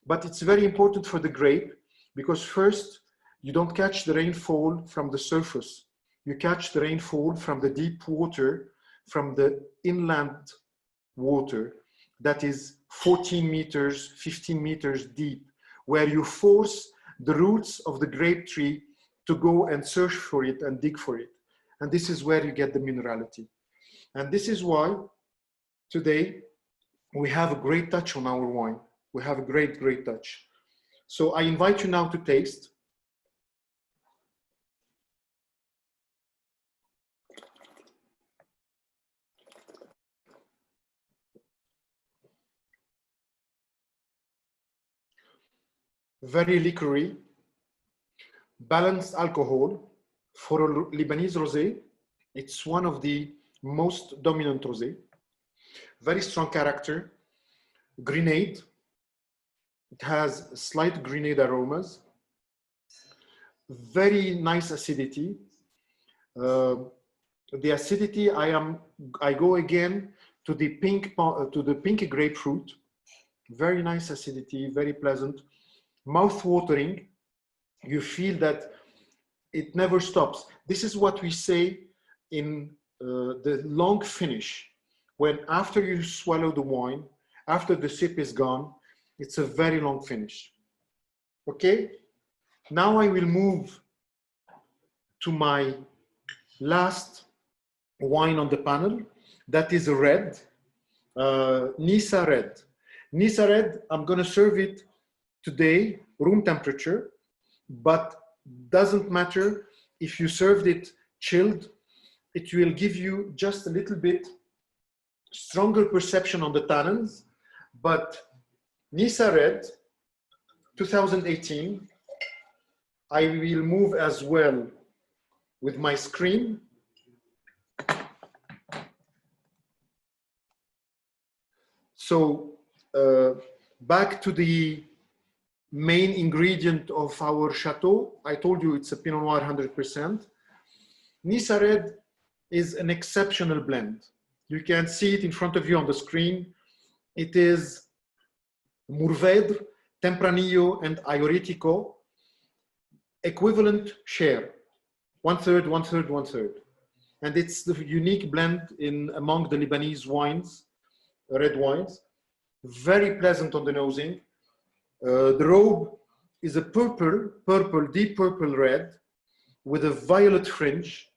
But it's very important for the grape because first, you don't catch the rainfall from the surface. You catch the rainfall from the deep water, from the inland water that is 14 meters, 15 meters deep, where you force the roots of the grape tree to go and search for it and dig for it. And this is where you get the minerality. And this is why today we have a great touch on our wine. We have a great, great touch. So I invite you now to taste. Very liquory, balanced alcohol. For a Lebanese rosé, it's one of the most dominant rosé. Very strong character, grenade. It has slight grenade aromas. Very nice acidity. The acidity, I go again to the pink grapefruit. Very nice acidity, very pleasant. Mouth-watering. You feel that it never stops. This is what we say in the long finish. When after you swallow the wine, after the sip is gone, it's a very long finish. Okay? Now I will move to my last wine on the panel. That is a red, Nisa Red. Nisa Red, I'm gonna serve it today, room temperature, but doesn't matter if you served it chilled, it will give you just a little bit stronger perception on the tannins. But Nisa Red, 2018, I will move as well with my screen. So back to the main ingredient of our Chateau. I told you it's a Pinot Noir 100%. Nisa Red is an exceptional blend. You can see it in front of you on the screen. It is Mourvèdre, Tempranillo, and Ayoritico, equivalent share, 1/3, 1/3, 1/3. And it's the unique blend among the Lebanese wines, red wines. Very pleasant on the nosing. The robe is a purple, deep purple red with a violet fringe.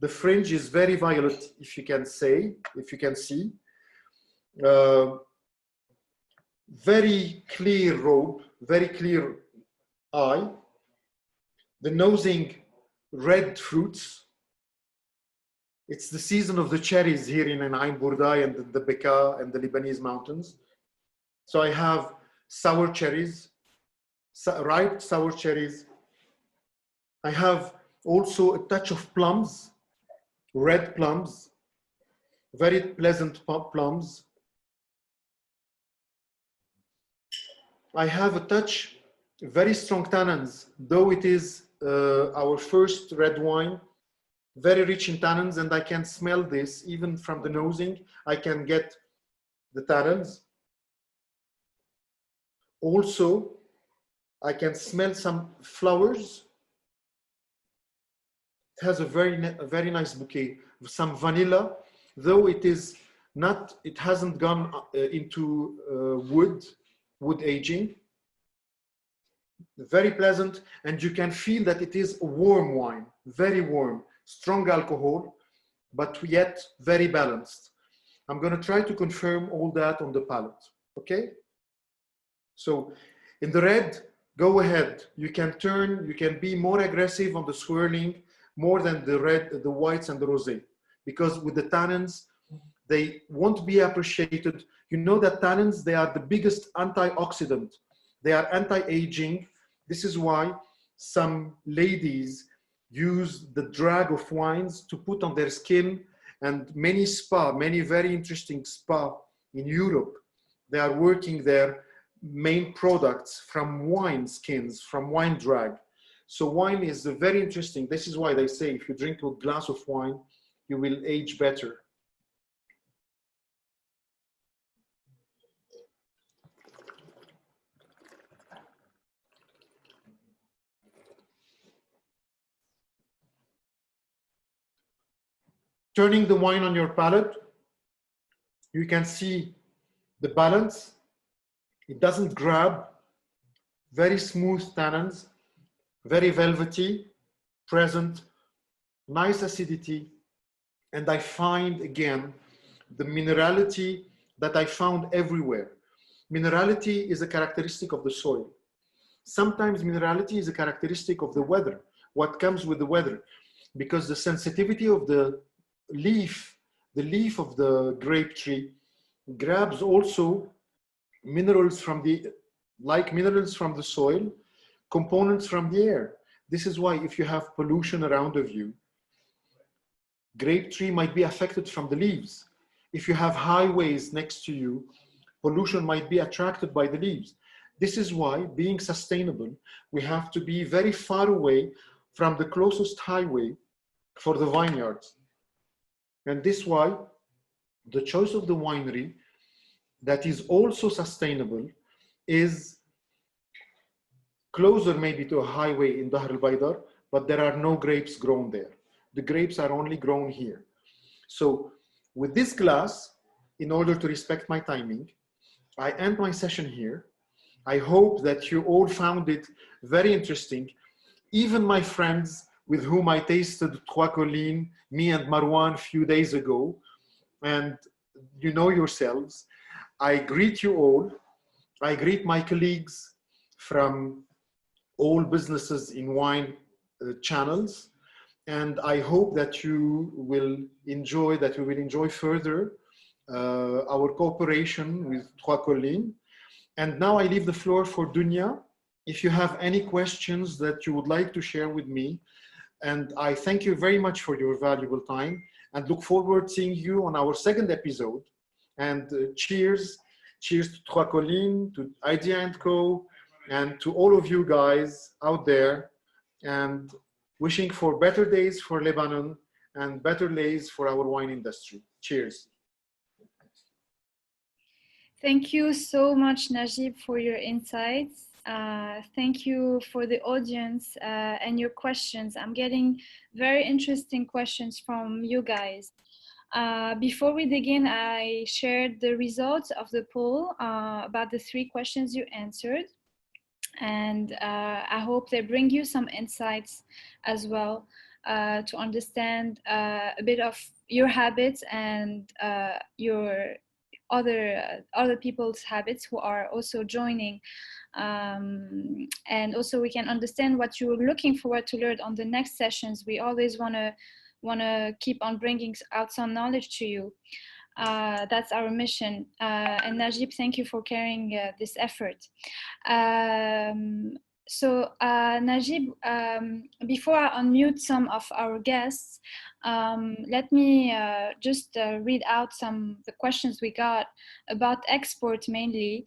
The fringe is very violet, if you can see. Very clear robe, very clear eye. The nosing, red fruits. It's the season of the cherries here in Ain Bourdai and the Bekaa and the Lebanese mountains. So I have sour cherries, ripe sour cherries. I have also a touch of plums, red plums, very pleasant plums. I have a touch, very strong tannins, though it is our first red wine, very rich in tannins, and I can smell this even from the nosing. I can get the tannins. Also, I can smell some flowers. It has a very nice bouquet, some vanilla, though it hasn't gone into wood aging. Very pleasant, and you can feel that it is a warm wine, very warm, strong alcohol, but yet very balanced. I'm going to try to confirm all that on the palate, okay? So in the red, go ahead. You can turn, you can be more aggressive on the swirling, more than the red, the whites and the rosé, because with the tannins, they won't be appreciated. You know that tannins, they are the biggest antioxidant. They are anti-aging. This is why some ladies use the drag of wines to put on their skin, and many very interesting spa in Europe, they are working their main products from wine skins, from wine drag. So wine is very interesting. This is why they say if you drink a glass of wine, you will age better. Turning the wine on your palate, you can see the balance. It doesn't grab. Very smooth tannins, very velvety, present, nice acidity. And I find again the minerality that I found everywhere. Minerality is a characteristic of the soil. Sometimes minerality is a characteristic of the weather, what comes with the weather, because the sensitivity of the leaf of the grape tree grabs also minerals from the soil, components from the air. This is why if you have pollution around of you, grape tree might be affected from the leaves. If you have highways next to you, pollution might be attracted by the leaves. This is why, being sustainable, we have to be very far away from the closest highway for the vineyards. And this is why the choice of the winery that is also sustainable is closer maybe to a highway in Dahr al-Baydar, but there are no grapes grown there. The grapes are only grown here. So with this glass, in order to respect my timing, I end my session here. I hope that you all found it very interesting. Even my friends with whom I tasted Trois Collines, me and Marwan a few days ago, and you know yourselves, I greet you all. I greet my colleagues from all businesses in wine channels. And I hope that you will enjoy, that we will enjoy further our cooperation with Trois Collines. And now I leave the floor for Dunya. If you have any questions that you would like to share with me, and I thank you very much for your valuable time and look forward to seeing you on our second episode. And cheers to Trois Collines, to Idea & Co, and to all of you guys out there, and wishing for better days for Lebanon and better days for our wine industry. Cheers. Thank you so much, Najib, for your insights. Thank you for the audience and your questions. I'm getting very interesting questions from you guys. Before we begin, I shared the results of the poll about the 3 questions you answered. And I hope they bring you some insights as well to understand a bit of your habits and your other people's habits who are also joining, and also we can understand what you're looking forward to learn on the next sessions. We always want to keep on bringing out some knowledge to you. That's our mission. And Najib, thank you for carrying this effort. So Najib, before I unmute some of our guests, let me just read out some of the questions we got about export mainly.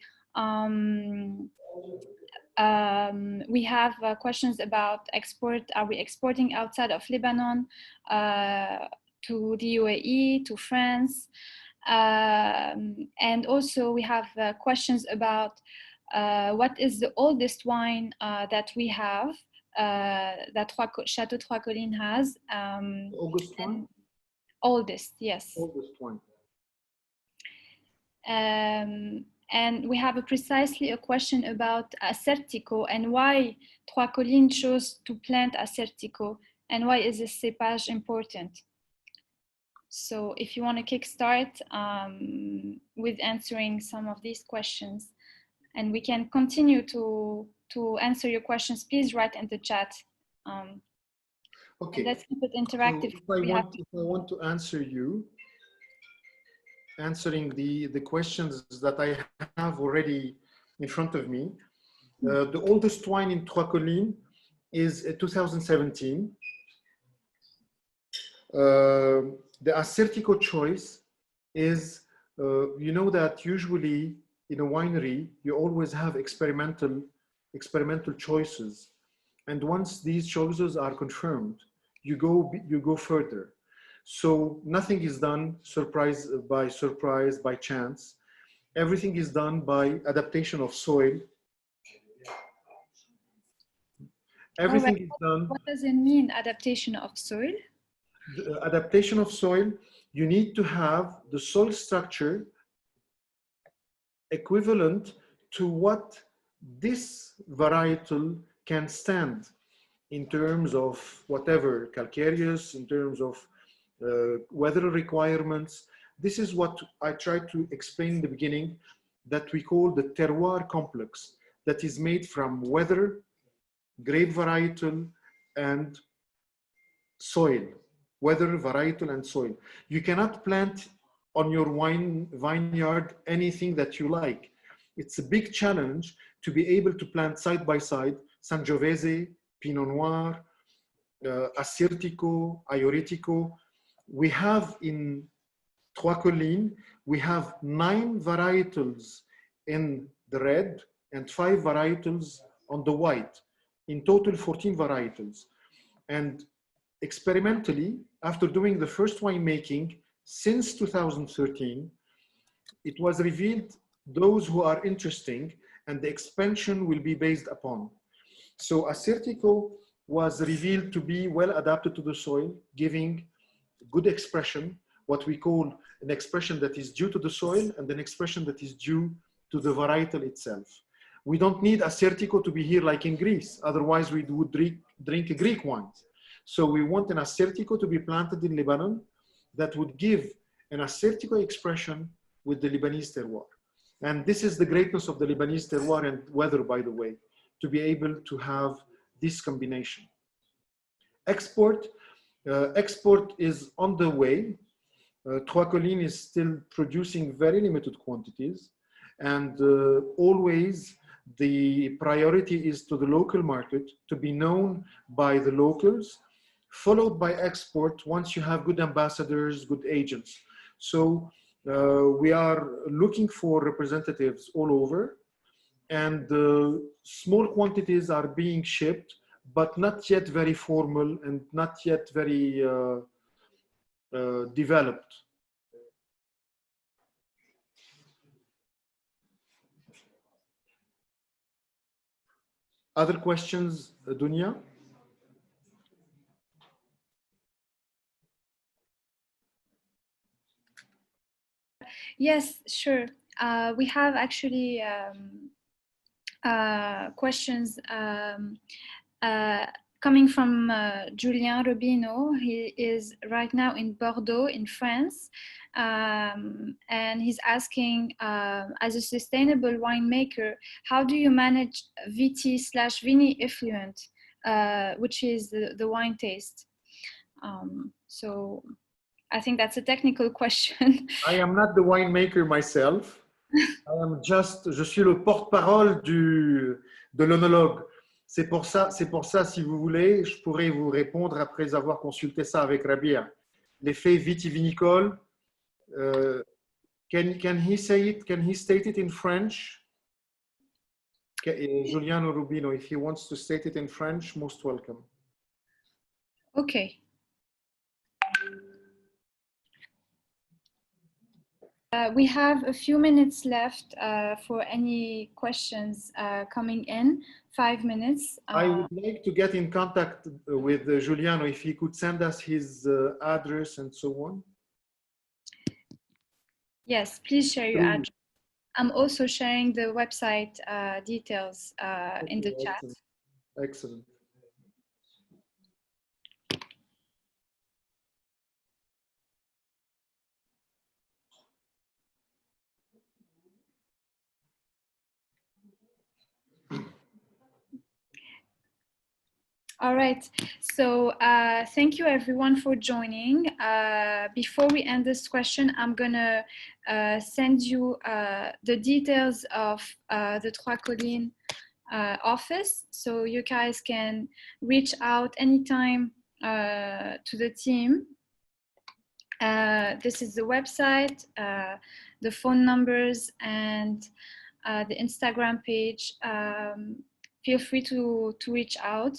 We have questions about export. Are we exporting outside of Lebanon, to the UAE, to France? And also we have questions about what is the oldest wine that we have, that Chateau Trois Collines has. August wine? Oldest, yes. Oldest wine. And we have precisely a question about Assertico and why Trois Collines chose to plant Assertico and why is this cepage important. So if you want to kickstart with answering some of these questions, and we can continue to answer your questions, please write in the chat. Okay. Let's keep it interactive. So if I want to answer you, answering the questions that I have already in front of me. The oldest wine in Trois Collines is 2017. The Assertico choice is, you know that usually in a winery, you always have experimental choices. And once these choices are confirmed, you go further. So nothing is done by chance. Everything is done by adaptation of soil. Everything is done. What does it mean, adaptation of soil? The adaptation of soil, you need to have the soil structure equivalent to what this varietal can stand in terms of whatever, calcareous, in terms of weather requirements. This is what I tried to explain in the beginning, that we call the terroir complex, that is made from weather, grape varietal, and soil. Weather, varietal, and soil. You cannot plant on your vineyard anything that you like. It's a big challenge to be able to plant side by side Sangiovese, Pinot Noir, Assyrtiko, Aioretico. We have in Trois Collines, we have 9 varietals in the red and 5 varietals on the white. In total, 14 varietals. And experimentally, after doing the first winemaking since 2013, it was revealed those who are interesting, and the expansion will be based upon. So Assyrtiko was revealed to be well adapted to the soil, giving good expression, what we call an expression that is due to the soil and an expression that is due to the varietal itself. We don't need Assyrtiko to be here like in Greece, otherwise we would drink a Greek wine. So we want an Assyrtiko to be planted in Lebanon that would give an Assyrtiko expression with the Lebanese terroir. And this is the greatness of the Lebanese terroir and weather, by the way, to be able to have this combination. Export is on the way. Trois Collines is still producing very limited quantities, and always the priority is to the local market, to be known by the locals, followed by export once you have good ambassadors, good agents. So we are looking for representatives all over, and small quantities are being shipped, but not yet very formal and not yet very developed. Other questions, Dunya? Yes, sure. We have actually questions coming from Julien Robino. He is right now in Bordeaux in France, and he's asking, as a sustainable winemaker, how do you manage VT/Vini effluent, which is the wine taste? So I think that's a technical question. I am not the winemaker myself. Je suis le porte-parole de l'œnologue. C'est pour ça, si vous voulez, je pourrais vous répondre après avoir consulté ça avec Rabia. L'effet vitivinicole, can he say it? Can he state it in French? Giuliano Rubino, if he wants to state it in French, most welcome. Okay. We have a few minutes left for any questions coming in. 5 minutes. I would like to get in contact with Giuliano, if he could send us his address and so on. Yes, please share your address. I'm also sharing the website details in the chat. Excellent. All right. So thank you everyone for joining. Before we end this question, I'm gonna send you the details of the Trois Collines office, so you guys can reach out anytime to the team. This is the website, the phone numbers, and the Instagram page. Feel free to reach out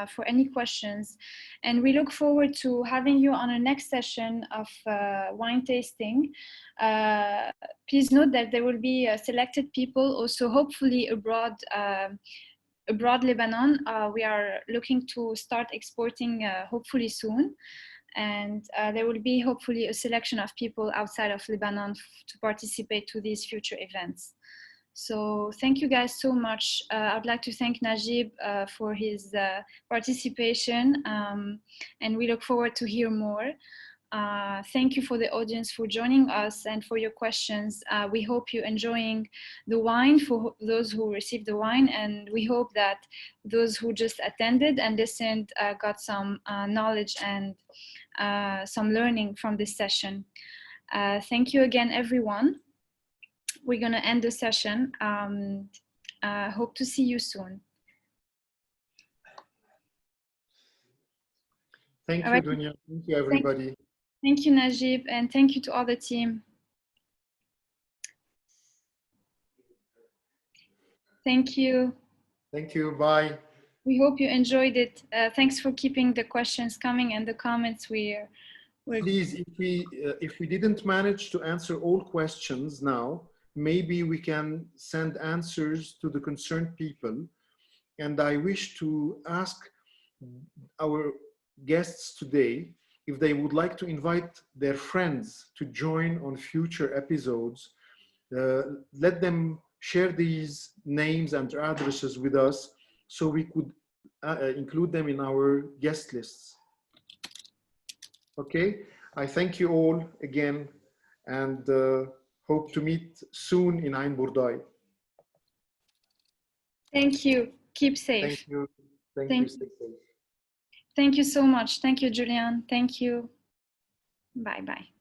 for any questions. And we look forward to having you on our next session of wine tasting. Please note that there will be selected people also hopefully abroad Lebanon. We are looking to start exporting hopefully soon. And there will be hopefully a selection of people outside of Lebanon to participate to these future events. So thank you guys so much. I'd like to thank Najib for his participation, and we look forward to hear more. Thank you for the audience for joining us and for your questions. We hope you're enjoying the wine, for those who received the wine, and we hope that those who just attended and listened got some knowledge and some learning from this session. Thank you again, everyone. We're gonna end the session. Hope to see you soon. Thank you, Dunya. Thank you, everybody. Thank you, Najib, and thank you to all the team. Thank you. Thank you. Bye. We hope you enjoyed it. Thanks for keeping the questions coming and the comments. Please, if we didn't manage to answer all questions now, maybe we can send answers to the concerned people. And I wish to ask our guests today if they would like to invite their friends to join on future episodes. Let them share these names and addresses with us so we could include them in our guest lists. Okay, I thank you all again and hope to meet soon in Ain Burdai. Thank you. Keep safe. Thank you. Thank you. Stay safe. Thank you so much. Thank you, Julian. Thank you. Bye-bye.